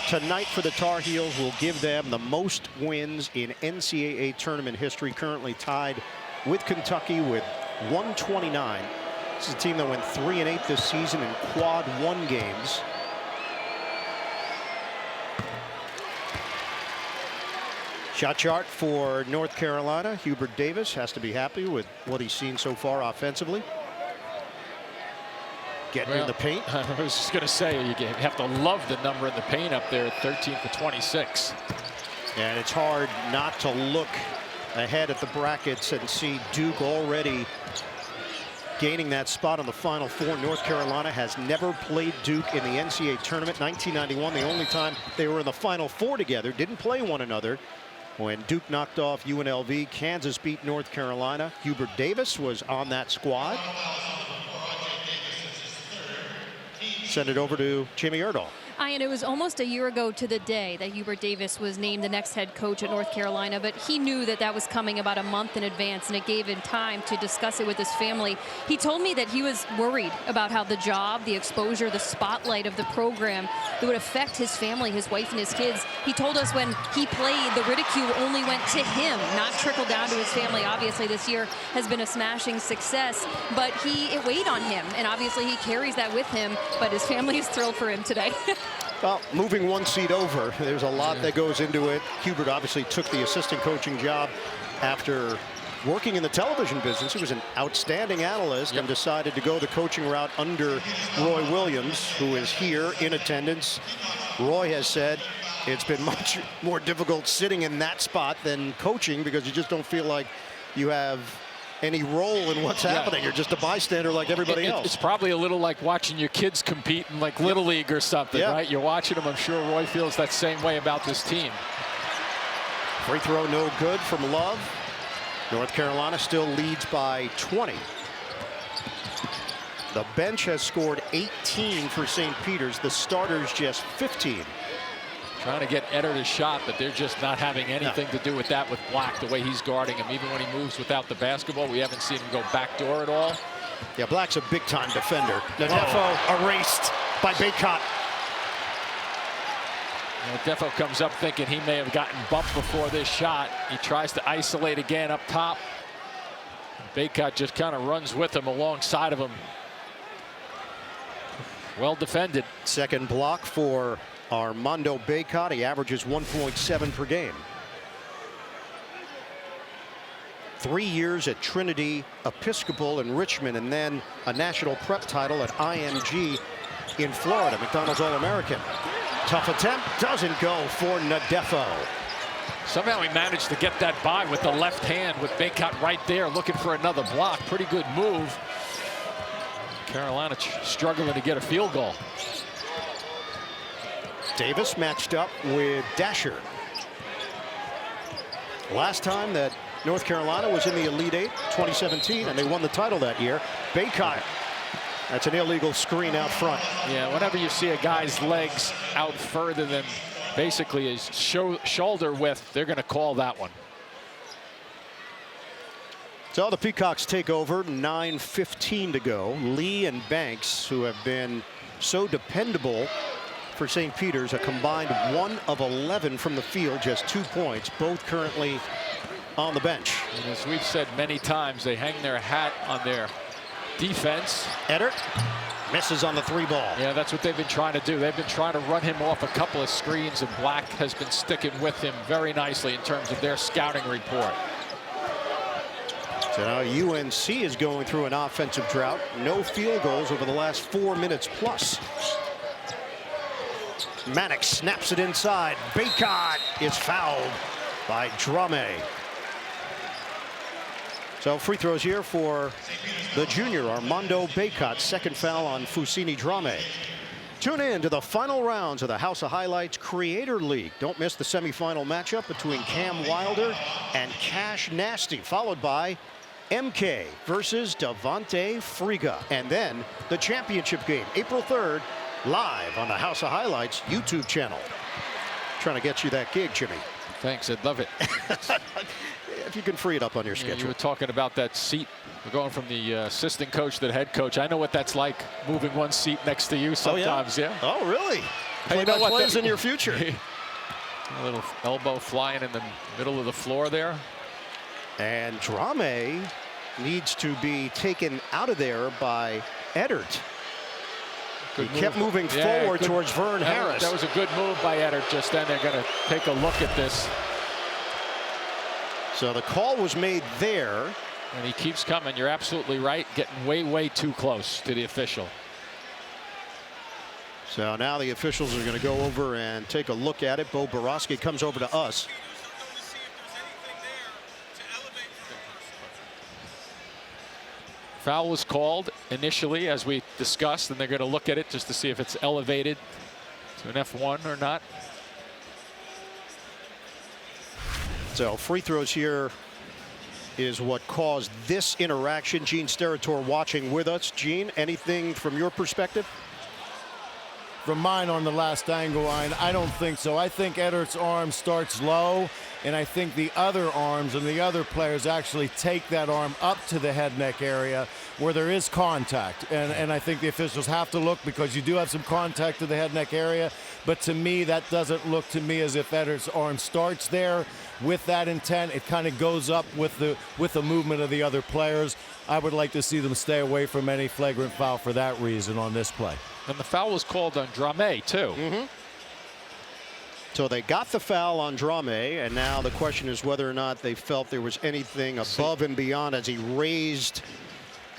tonight for the Tar Heels will give them the most wins in NCAA tournament history, currently tied with Kentucky with 129. This is a team that went 3-8 this season in quad 1 games. Shot chart for North Carolina. Hubert Davis has to be happy with what he's seen so far offensively. Getting in the paint. I was just going to say, you have to love the number in the paint up there at 13 for 26. And it's hard not to look ahead at the brackets and see Duke already gaining that spot on the Final Four. North Carolina has never played Duke in the NCAA tournament. 1991, the only time they were in the Final Four together, didn't play one another. When Duke knocked off UNLV, Kansas beat North Carolina. Hubert Davis was on that squad. Send it over to Jimmy Erdahl. Ian, it was almost a year ago to the day that Hubert Davis was named the next head coach at North Carolina, but he knew that that was coming about a month in advance, and it gave him time to discuss it with his family. He told me that he was worried about how the job, the exposure, the spotlight of the program, that would affect his family, his wife and his kids. He told us when he played, the ridicule only went to him, not trickled down to his family. Obviously, this year has been a smashing success, but it weighed on him, and obviously he carries that with him, but his family is thrilled for him today. Well, moving 1 seat over, there's a lot that goes into it. Hubert obviously took the assistant coaching job after working in the television business. He was an outstanding analyst and decided to go the coaching route under Roy Williams, who is here in attendance. Roy has said it's been much more difficult sitting in that spot than coaching because you just don't feel like you have any role in what's happening. You're just a bystander like everybody else. It's probably a little like watching your kids compete in like Little League or something, right? You're watching them. I'm sure Roy feels that same way about this team. Free throw no good from Love. North Carolina still leads by 20. The bench has scored 18 for St. Peter's. The starters just 15. Trying to get Eddard a shot, but they're just not having anything to do with that with Black, the way he's guarding him. Even when he moves without the basketball, we haven't seen him go backdoor at all. Yeah, Black's a big-time defender. Nadefo erased by Baycott. Nadefo comes up thinking he may have gotten bumped before this shot. He tries to isolate again up top. Baycott just kind of runs with him alongside of him. Well defended. Second block for Armando Baycott. He averages 1.7 per game. 3 years at Trinity Episcopal in Richmond, and then a national prep title at IMG in Florida. McDonald's All-American. Tough attempt, doesn't go for Nadefo. Somehow he managed to get that by with the left hand with Baycott right there looking for another block. Pretty good move. Carolina struggling to get a field goal. Davis matched up with Dasher. Last time that North Carolina was in the Elite Eight, 2017, and they won the title that year. Baycott, that's an illegal screen out front. Yeah, whenever you see a guy's legs out further than basically his shoulder width, they're going to call that one. So the Peacocks take over, 9:15 to go. Lee and Banks, who have been so dependable for St. Peter's, a combined 1 of 11 from the field, just 2 points, both currently on the bench. And as we've said many times, they hang their hat on their defense. Eddard misses on the 3 ball. Yeah, that's what they've been trying to do. They've been trying to run him off a couple of screens, and Black has been sticking with him very nicely in terms of their scouting report. So now UNC is going through an offensive drought. No field goals over the last 4 minutes plus. Mannix snaps it inside. Baycott is fouled by Drame. So free throws here for the junior Armando Baycott. Second foul on Fousseyni Drame. Tune in to the final rounds of the House of Highlights Creator League. Don't miss the semifinal matchup between Cam Wilder and Cash Nasty, followed by MK versus Devontae Friga. And then the championship game, April 3rd, live on the House of Highlights YouTube channel. Trying to get you that gig, Jimmy. Thanks, I'd love it. If you can free it up on your schedule. You were talking about that seat. We're going from the assistant coach to the head coach. I know what that's like, moving one seat next to you sometimes. Yeah. Oh, really? You know what? Plays in your future. A little elbow flying in the middle of the floor there. And Drame needs to be taken out of there by Eddard. He kept moving forward towards Vern Harris. That was a good move by Eddard just then. They're going to take a look at this. So the call was made there. And he keeps coming. You're absolutely right. Getting way, way too close to the official. So now the officials are going to go over and take a look at it. Bo Borowski comes over to us. Foul was called initially, as we discussed, and they're going to look at it just to see if it's elevated to an F1 or not. So free throws here is what caused this interaction. Gene Steratore watching with us. Gene, anything from your perspective? From mine on the last angle line, I don't think so. I think Eddard's arm starts low, and I think the other arms and the other players actually take that arm up to the head neck area where there is contact. And I think the officials have to look because you do have some contact to the head neck area. But to me, that doesn't look to me as if Eddard's arm starts there with that intent. It kind of goes up with the movement of the other players. I would like to see them stay away from any flagrant foul for that reason on this play. And the foul was called on Drame, too. So they got the foul on Drame, and now the question is whether or not they felt there was anything above and beyond as he raised.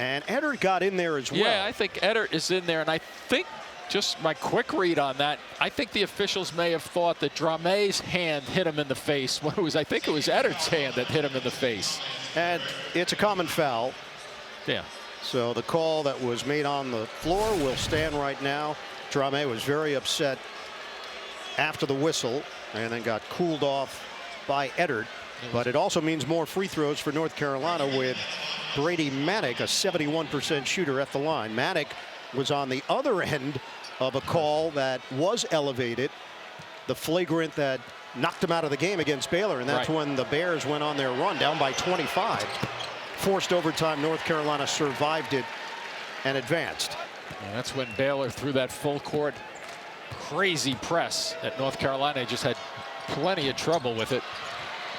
And Eddard got in there as well. Yeah, I think Eddard is in there, and I think just my quick read on that, I think the officials may have thought that Drame's hand hit him in the face when it was, I think it was Eddard's hand that hit him in the face. And it's a common foul. Yeah. So the call that was made on the floor will stand right now. Drame was very upset after the whistle and then got cooled off by Eddard. But it also means more free throws for North Carolina with Brady Manick, a 71% shooter at the line. Manick was on the other end of a call that was elevated, the flagrant that knocked him out of the game against Baylor, and that's when the Bears went on their run down by 25. Forced overtime, North Carolina survived it and advanced. And that's when Baylor threw that full court crazy press at North Carolina. They just had plenty of trouble with it.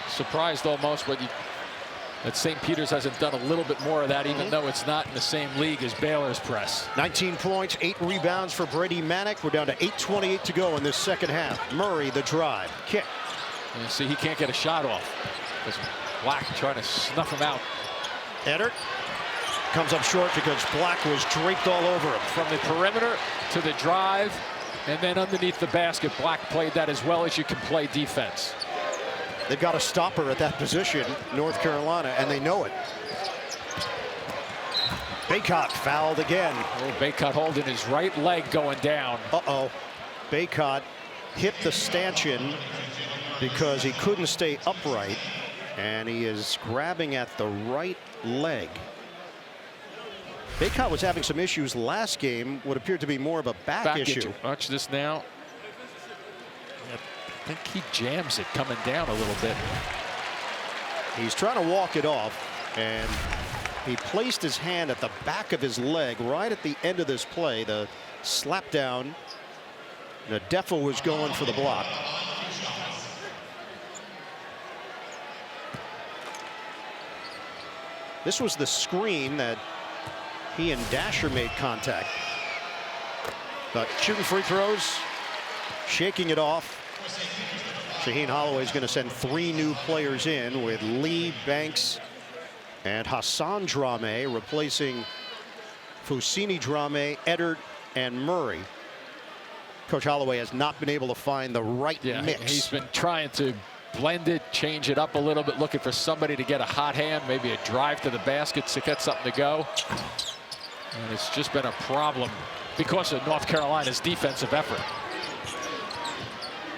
Surprised almost that St. Peter's hasn't done a little bit more of that, even though it's not in the same league as Baylor's press. 19 points, 8 rebounds for Brady Manick. We're down to 8:28 to go in this second half. Murray, the drive, kick. And see, he can't get a shot off. There's Black trying to snuff him out. Eddard comes up short because Black was draped all over him. From the perimeter to the drive, and then underneath the basket. Black played that as well as you can play defense. They've got a stopper at that position, North Carolina, and they know it. Baycott fouled again. Oh, Baycott holding his right leg going down. Uh-oh. Baycott hit the stanchion because he couldn't stay upright, and he is grabbing at the right leg. Baycott was having some issues last game, what appeared to be more of a back issue. Watch this now. I think he jams it coming down a little bit. He's trying to walk it off, and he placed his hand at the back of his leg right at the end of this play. The slap down. Nadefo was going for the block. This was the screen that he and Dasher made contact. But shooting free throws, shaking it off. Shaheen Holloway is going to send 3 new players in with Lee, Banks, and Hassan Drame replacing Fousseyni Drame, Eddard, and Murray. Coach Holloway has not been able to find the right mix. He's been trying to blend it, change it up a little bit, looking for somebody to get a hot hand, maybe a drive to the basket to get something to go. And it's just been a problem because of North Carolina's defensive effort.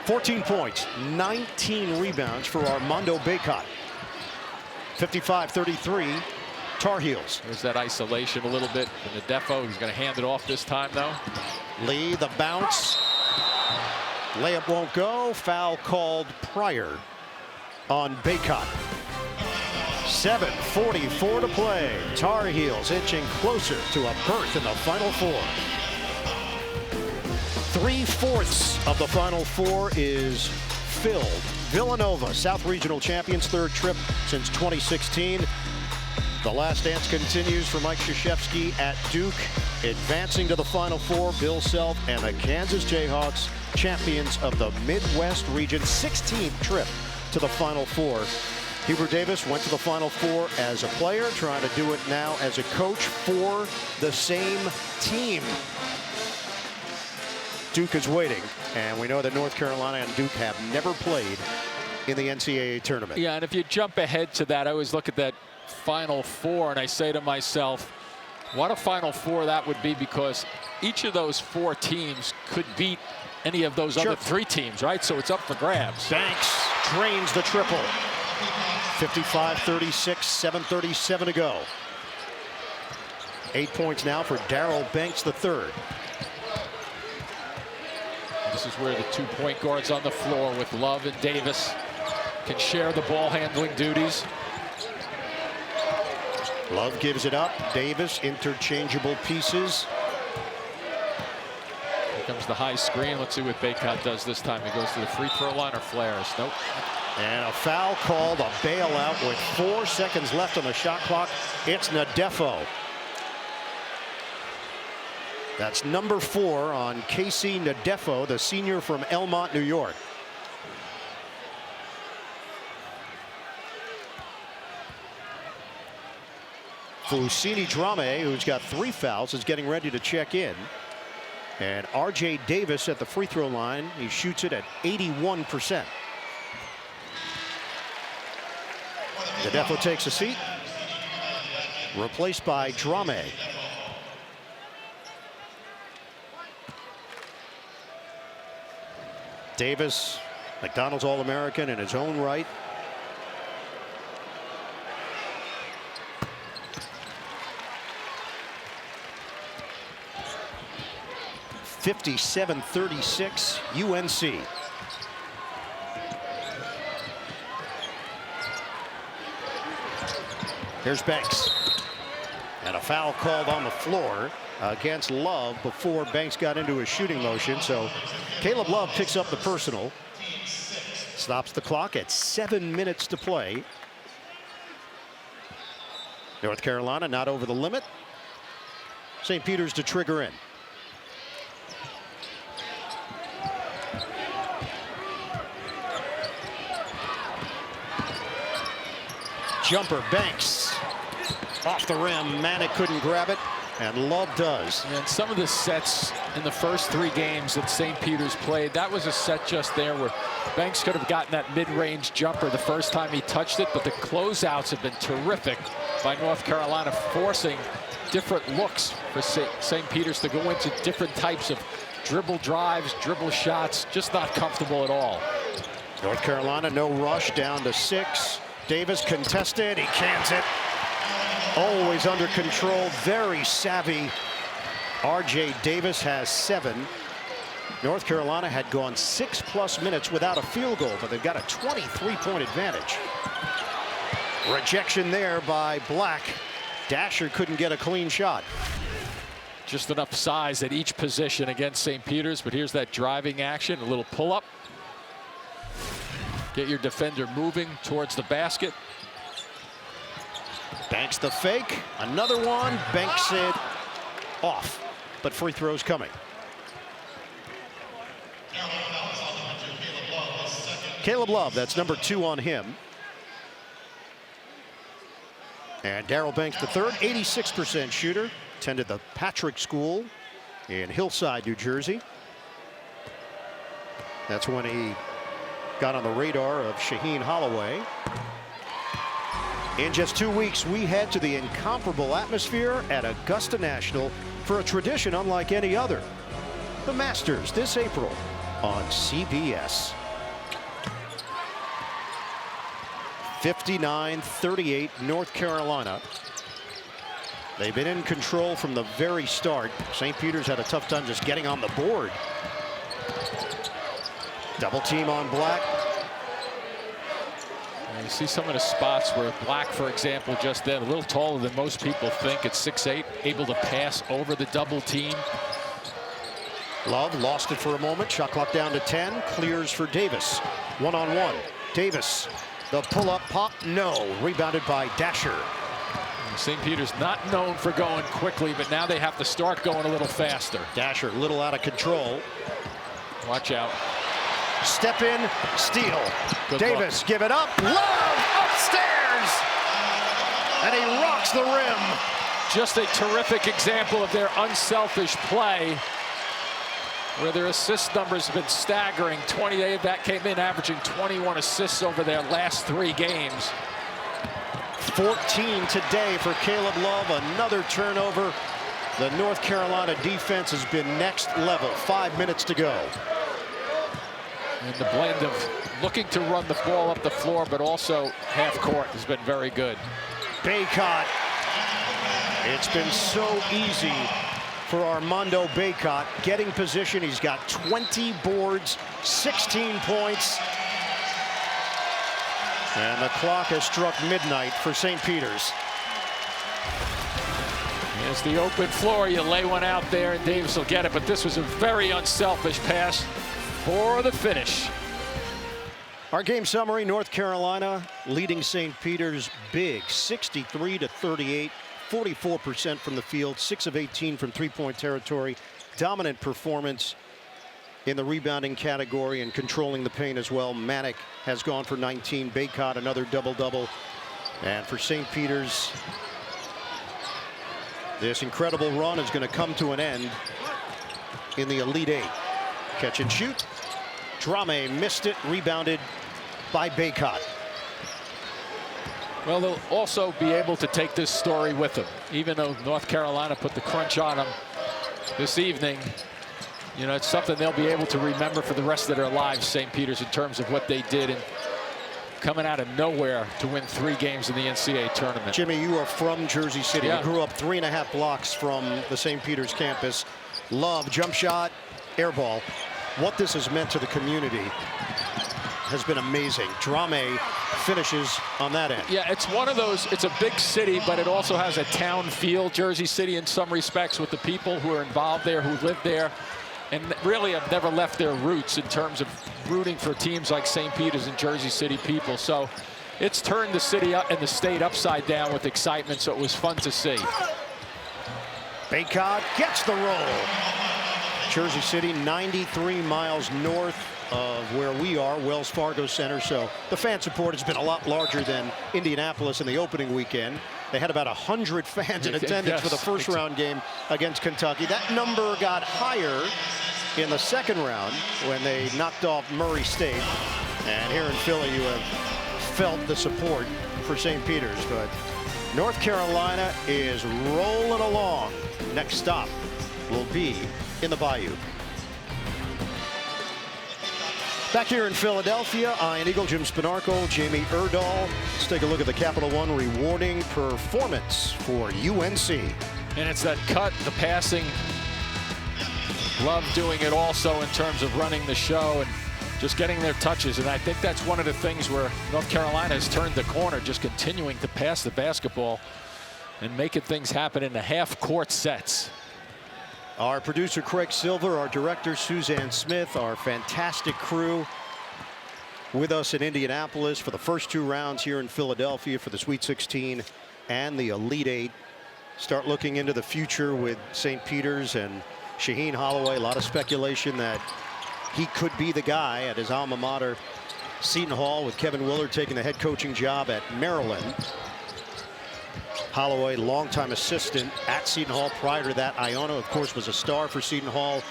14 points, 19 rebounds for Armando Baycott. 55-33, Tar Heels. There's that isolation a little bit from the Defo. He's going to hand it off this time, though. Lee, the bounce. Layup won't go. Foul called Pryor on Baycott. 7:44 to play. Tar Heels inching closer to a berth in the Final Four. 3/4 of the Final Four is filled. Villanova, South Regional champions, 3rd trip since 2016. The last dance continues for Mike Krzyzewski at Duke. Advancing to the Final Four, Bill Self and the Kansas Jayhawks, champions of the Midwest region, 16th trip to the Final Four. Hubert Davis went to the Final Four as a player, trying to do it now as a coach for the same team. Duke is waiting, and we know that North Carolina and Duke have never played in the NCAA tournament. Yeah, and if you jump ahead to that, I always look at that Final Four and I say to myself, what a Final Four that would be, because each of those 4 teams could beat any of those other 3 teams, right? So it's up for grabs. Banks drains the triple. 55-36, 7:37 to go. 8 points now for Darrell Banks III. This is where the 2 point guards on the floor with Love and Davis can share the ball handling duties. Love gives it up. Davis, interchangeable pieces. Here comes the high screen. Let's see what Baycott does this time. He goes to the free throw line or flares. Nope. And a foul called, a bailout with 4 seconds left on the shot clock. It's Nadefo. That's number 4 on Casey Nadefo, the senior from Elmont, New York. Fusini Drame, who's got 3 fouls, is getting ready to check in. And R.J. Davis at the free throw line. He shoots it at 81%. Defo takes a seat, replaced by Drame. Davis, McDonald's All-American in his own right. (57-36) UNC. Here's Banks. And a foul called on the floor against Love before Banks got into his shooting motion. So Caleb Love picks up the personal. Stops the clock at 7 minutes to play. North Carolina not over the limit. St. Peter's to trigger in. Jumper, Banks. Off the rim, Manick couldn't grab it, and Love does. And some of the sets in the first 3 games that St. Peter's played, that was a set just there where Banks could have gotten that mid-range jumper the first time he touched it, but the closeouts have been terrific by North Carolina, forcing different looks for St. Peter's to go into different types of dribble drives, dribble shots, just not comfortable at all. North Carolina, no rush, down to 6. Davis contested, he cans it. Always under control, very savvy. R.J. Davis has 7. North Carolina had gone 6+ minutes without a field goal, but they've got a 23-point advantage. Rejection there by Black. Dasher couldn't get a clean shot. Just enough size at each position against St. Peter's, but here's that driving action, a little pull-up. Get your defender moving towards the basket. Banks the fake, another one, Banks it off, but free throws coming. Caleb Love, that's number 2 on him. And Darryl Banks III, 86% shooter, attended the Patrick School in Hillside, New Jersey. That's when he got on the radar of Shaheen Holloway. In just 2 weeks, we head to the incomparable atmosphere at Augusta National for a tradition unlike any other. The Masters this April on CBS. 59-38 North Carolina. They've been in control from the very start. St. Peter's had a tough time just getting on the board. Double team on Black. You see some of the spots where Black, for example, just then, a little taller than most people think. At 6'8", able to pass over the double team. Love lost it for a moment. Shot clock down to 10. Clears for Davis. 1-on-1. Davis, the pull-up pop. No. Rebounded by Dasher. St. Peter's not known for going quickly, but now they have to start going a little faster. Dasher, a little out of control. Watch out. Step in, steal. Good Davis, luck. give it up. Love upstairs. And he rocks the rim. Just a terrific example of their unselfish play, where their assist numbers have been staggering. 28, that came in averaging 21 assists over their last 3 games. 14 today for Caleb Love. Another turnover. The North Carolina defense has been next level. 5 minutes to go. And the blend of looking to run the ball up the floor, but also half court has been very good. Baycott. It's been so easy for Armando Baycott. Getting position. He's got 20 boards, 16 points. And the clock has struck midnight for St. Peter's. Here's the open floor. You lay one out there and Davis will get it, but this was a very unselfish pass for the finish. Our game summary: North Carolina leading St. Peter's big, 63-38, 44% from the field, 6 of 18 from three-point territory. Dominant performance in the rebounding category and controlling the paint as well. Manick has gone for 19. Baycott another double-double. And for St. Peter's, This incredible run is going to come to an end in the Elite Eight. Catch and shoot. Drame missed it, rebounded by Baycott. Well, they'll also be able to take this story with them, even though North Carolina put the crunch on them this evening. You know, it's something they'll be able to remember for the rest of their lives, St. Peter's, in terms of what they did and coming out of nowhere to win 3 games in the NCAA tournament. Jimmy, you are from Jersey City. Yeah. You grew up 3.5 blocks from the St. Peter's campus. Love, jump shot, air ball. What this has meant to the community has been amazing. Drame finishes on that end. Yeah, it's one of those, it's a big city, but it also has a town feel, Jersey City, in some respects, with the people who are involved there, who live there, and really have never left their roots in terms of rooting for teams like St. Peter's and Jersey City people. So it's turned the city up and the state upside down with excitement, so it was fun to see. Baycott gets the roll. Jersey City, 93 miles north of where we are, Wells Fargo Center. So the fan support has been a lot larger than Indianapolis in the opening weekend. They had about 100 fans in attendance for the first round game against Kentucky. That number got higher in the second round when they knocked off Murray State. And here in Philly, you have felt the support for St. Peter's. But North Carolina is rolling along. Next stop will be in the Bayou. Back here in Philadelphia, Ian Eagle, Jim Spinarco, Jamie Erdahl. Let's take a look at the Capital One rewarding performance for UNC. And it's that cut, the passing. Love doing it also in terms of running the show and just getting their touches. And I think that's one of the things where North Carolina has turned the corner, just continuing to pass the basketball and making things happen in the half-court sets. Our producer, Craig Silver, our director, Suzanne Smith, our fantastic crew with us in Indianapolis for the first 2 rounds here in Philadelphia for the Sweet 16 and the Elite Eight. Start looking into the future with St. Peter's and Shaheen Holloway. A lot of speculation that he could be the guy at his alma mater, Seton Hall, with Kevin Willard taking the head coaching job at Maryland. Holloway, longtime assistant at Seton Hall. Prior to that, Iona, of course, was a star for Seton Hall.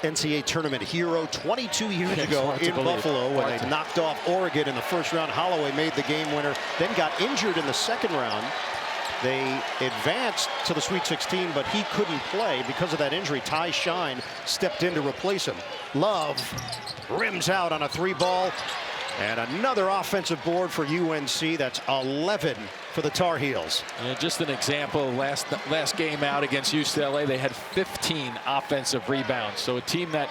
NCAA tournament hero 22 years ago in Buffalo when they knocked off Oregon in the first round. Holloway made the game winner, then got injured in the second round. They advanced to the Sweet 16, but he couldn't play because of that injury. Ty Shine stepped in to replace him. Love rims out on a 3-ball. And another offensive board for UNC. That's 11 for the Tar Heels. And just an example, last game out against UCLA, they had 15 offensive rebounds. So a team that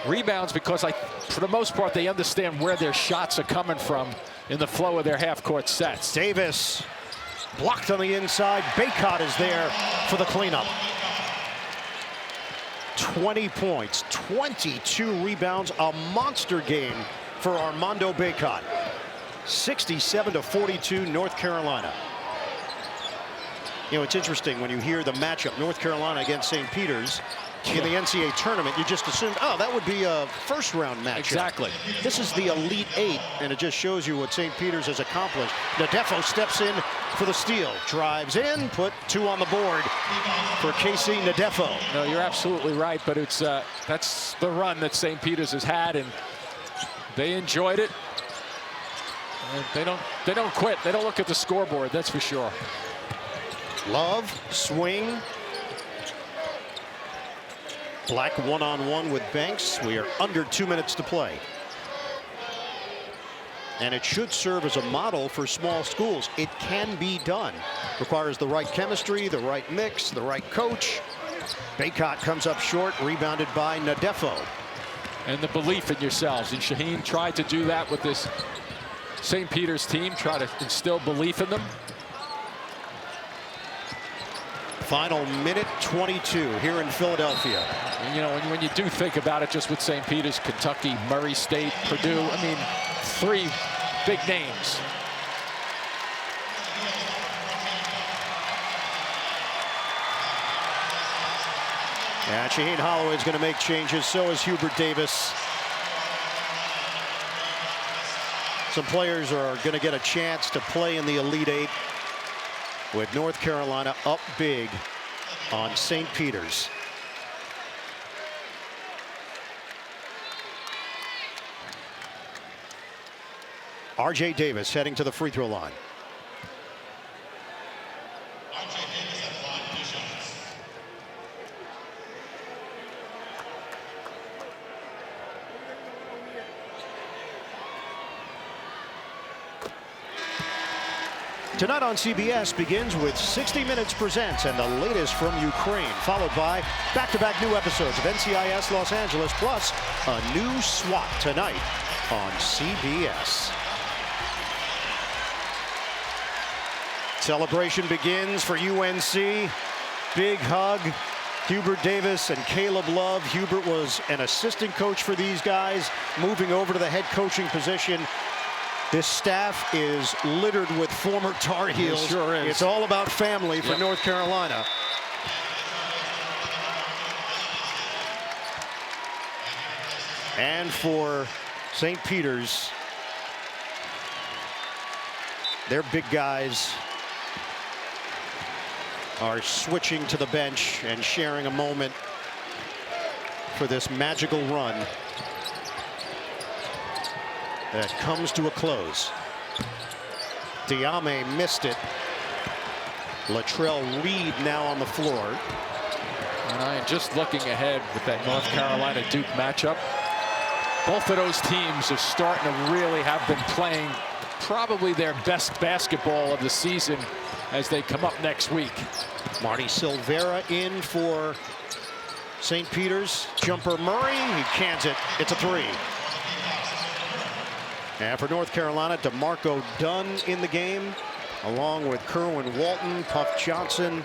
rebounds because, for the most part, they understand where their shots are coming from in the flow of their half-court sets. Davis blocked on the inside. Baycott is there for the cleanup. 20 points, 22 rebounds, a monster game for Armando Baycott. 67-42 North Carolina. You know, it's interesting when you hear the matchup, North Carolina against St. Peter's in the NCAA tournament, you just assumed, oh, that would be a first-round matchup. Exactly. This is the Elite Eight, and it just shows you what St. Peter's has accomplished. Nadefo steps in for the steal, drives in, put 2 on the board for Casey Nadefo. No, you're absolutely right, but it's that's the run that St. Peter's has had, and they enjoyed it. And they don't quit. They don't look at the scoreboard, that's for sure. Love, swing. Black one-on-one with Banks. We are under 2 minutes to play. And it should serve as a model for small schools. It can be done. Requires the right chemistry, the right mix, the right coach. Baycott comes up short, rebounded by Nadefo. And the belief in yourselves. And Shaheen tried to do that with this St. Peter's team, try to instill belief in them. Final minute 22 here in Philadelphia. And, you know, when you do think about it, just with St. Peter's, Kentucky, Murray State, Purdue, I mean, 3 big names. And Shaheen Holloway is going to make changes. So is Hubert Davis. Some players are going to get a chance to play in the Elite Eight. with North Carolina up big on St. Peter's. R.J. Davis heading to the free throw line. Tonight on CBS begins with 60 Minutes Presents and the latest from Ukraine, followed by back-to-back new episodes of NCIS Los Angeles, plus a new SWAT tonight on CBS. Celebration begins for UNC. Big hug. Hubert Davis and Caleb Love. Hubert was an assistant coach for these guys, moving over to the head coaching position. This staff is littered with former Tar Heels. It sure is. It's all about family for North Carolina. And for St. Peter's, their big guys are switching to the bench and sharing a moment for this magical run that comes to a close. Diame missed it. Latrell Reed now on the floor. And I am just looking ahead with that North Carolina Duke matchup. Both of those teams are starting to really have been playing probably their best basketball of the season as they come up next week. Marty Silvera in for St. Peter's. Jumper Murray, he cans it. It's a three. And for North Carolina, DeMarco Dunn in the game, along with Kerwin Walton, Puff Johnson,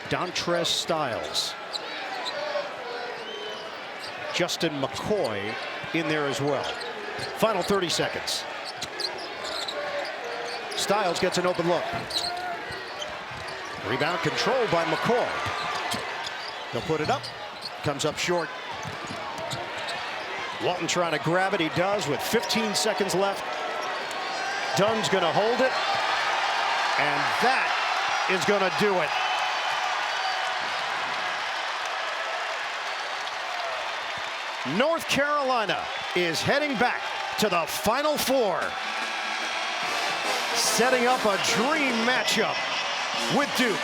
Dontrez Styles. Justin McCoy in there as well. Final 30 seconds. Styles gets an open look. Rebound controlled by McCoy. He'll put it up. Comes up short. Walton trying to grab it. He does with 15 seconds left. Dunn's going to hold it. And that is going to do it. North Carolina is heading back to the Final Four, setting up a dream matchup with Duke.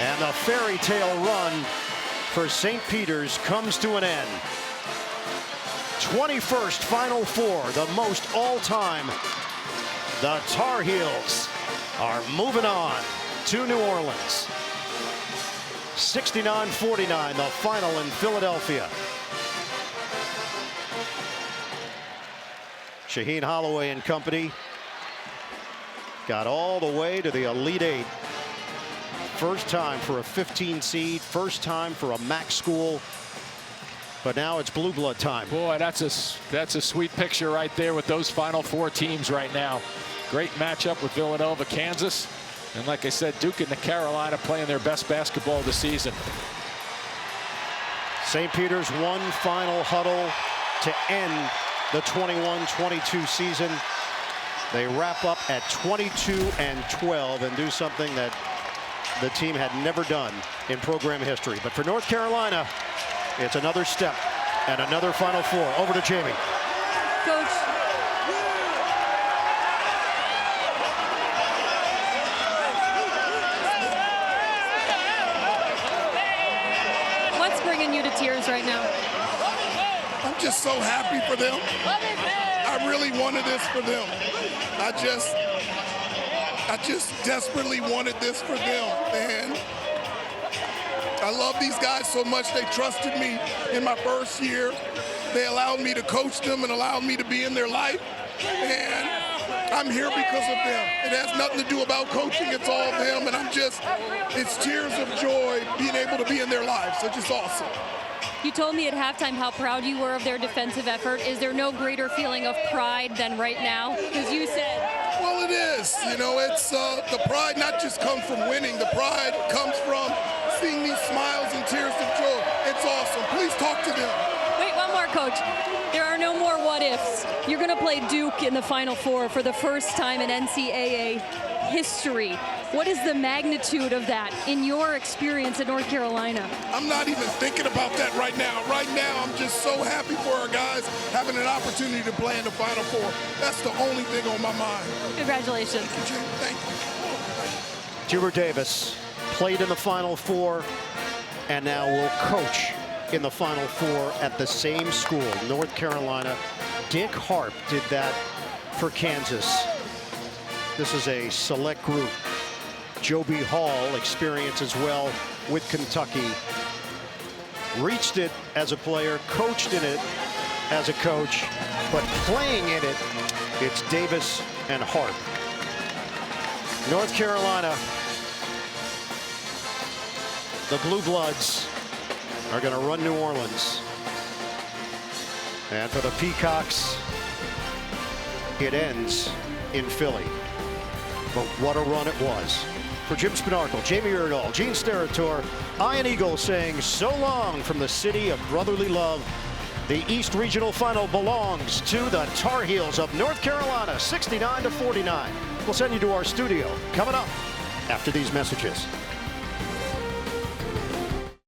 And the fairy tale run for St. Peter's comes to an end. 21st Final Four, the most all-time. The Tar Heels are moving on to New Orleans. 69-49, the final in Philadelphia. Shaheen Holloway and company got all the way to the Elite Eight. First time for a 15 seed, first time for a MAC school. But now it's blue blood time. Boy, that's a sweet picture right there with those Final Four teams right now. Great matchup with Villanova, Kansas. And like I said, Duke and Carolina playing their best basketball of the season. St. Peter's one final huddle to end the 21-22 season. They wrap up at 22-12 and do something that the team had never done in program history. But for North Carolina, it's another step and another Final Four. Over to Jamie. Coach. What's bringing you to tears right now? I'm just so happy for them. I really wanted this for them. I just desperately wanted this for them, and I love these guys so much. They trusted me in my first year. They allowed me to coach them and allowed me to be in their life, and I'm here because of them. It has nothing to do about coaching. It's all them, and it's tears of joy being able to be in their lives. It's just awesome. You told me at halftime how proud you were of their defensive effort. Is there no greater feeling of pride than right now? Because you said... Well, it is. You know, it's the pride not just comes from winning. The pride comes from seeing these smiles and tears of joy. It's awesome. Please talk to them. Wait, one more, Coach. There are no more what ifs. You're going to play Duke in the Final Four for the first time in NCAA history. What is the magnitude of that in your experience at North Carolina? I'm not even thinking about that right now. Right now, I'm just so happy for our guys having an opportunity to play in the Final Four. That's the only thing on my mind. Congratulations. Thank you. Hubert Davis played in the Final Four and now will coach in the Final Four at the same school, North Carolina. Dick Harp did that for Kansas. This is a select group. Joby Hall experience as well with Kentucky. Reached it as a player, coached in it as a coach, but playing in it, it's Davis and Harp. North Carolina, the Blue Bloods are going to run New Orleans. And for the Peacocks, it ends in Philly. But what a run it was. For Jim Spinarkle, Jamie Erdahl, Gene Steratore, Ian Eagle saying so long from the city of brotherly love. The East Regional Final belongs to the Tar Heels of North Carolina, 69-49. We'll send you to our studio coming up after these messages.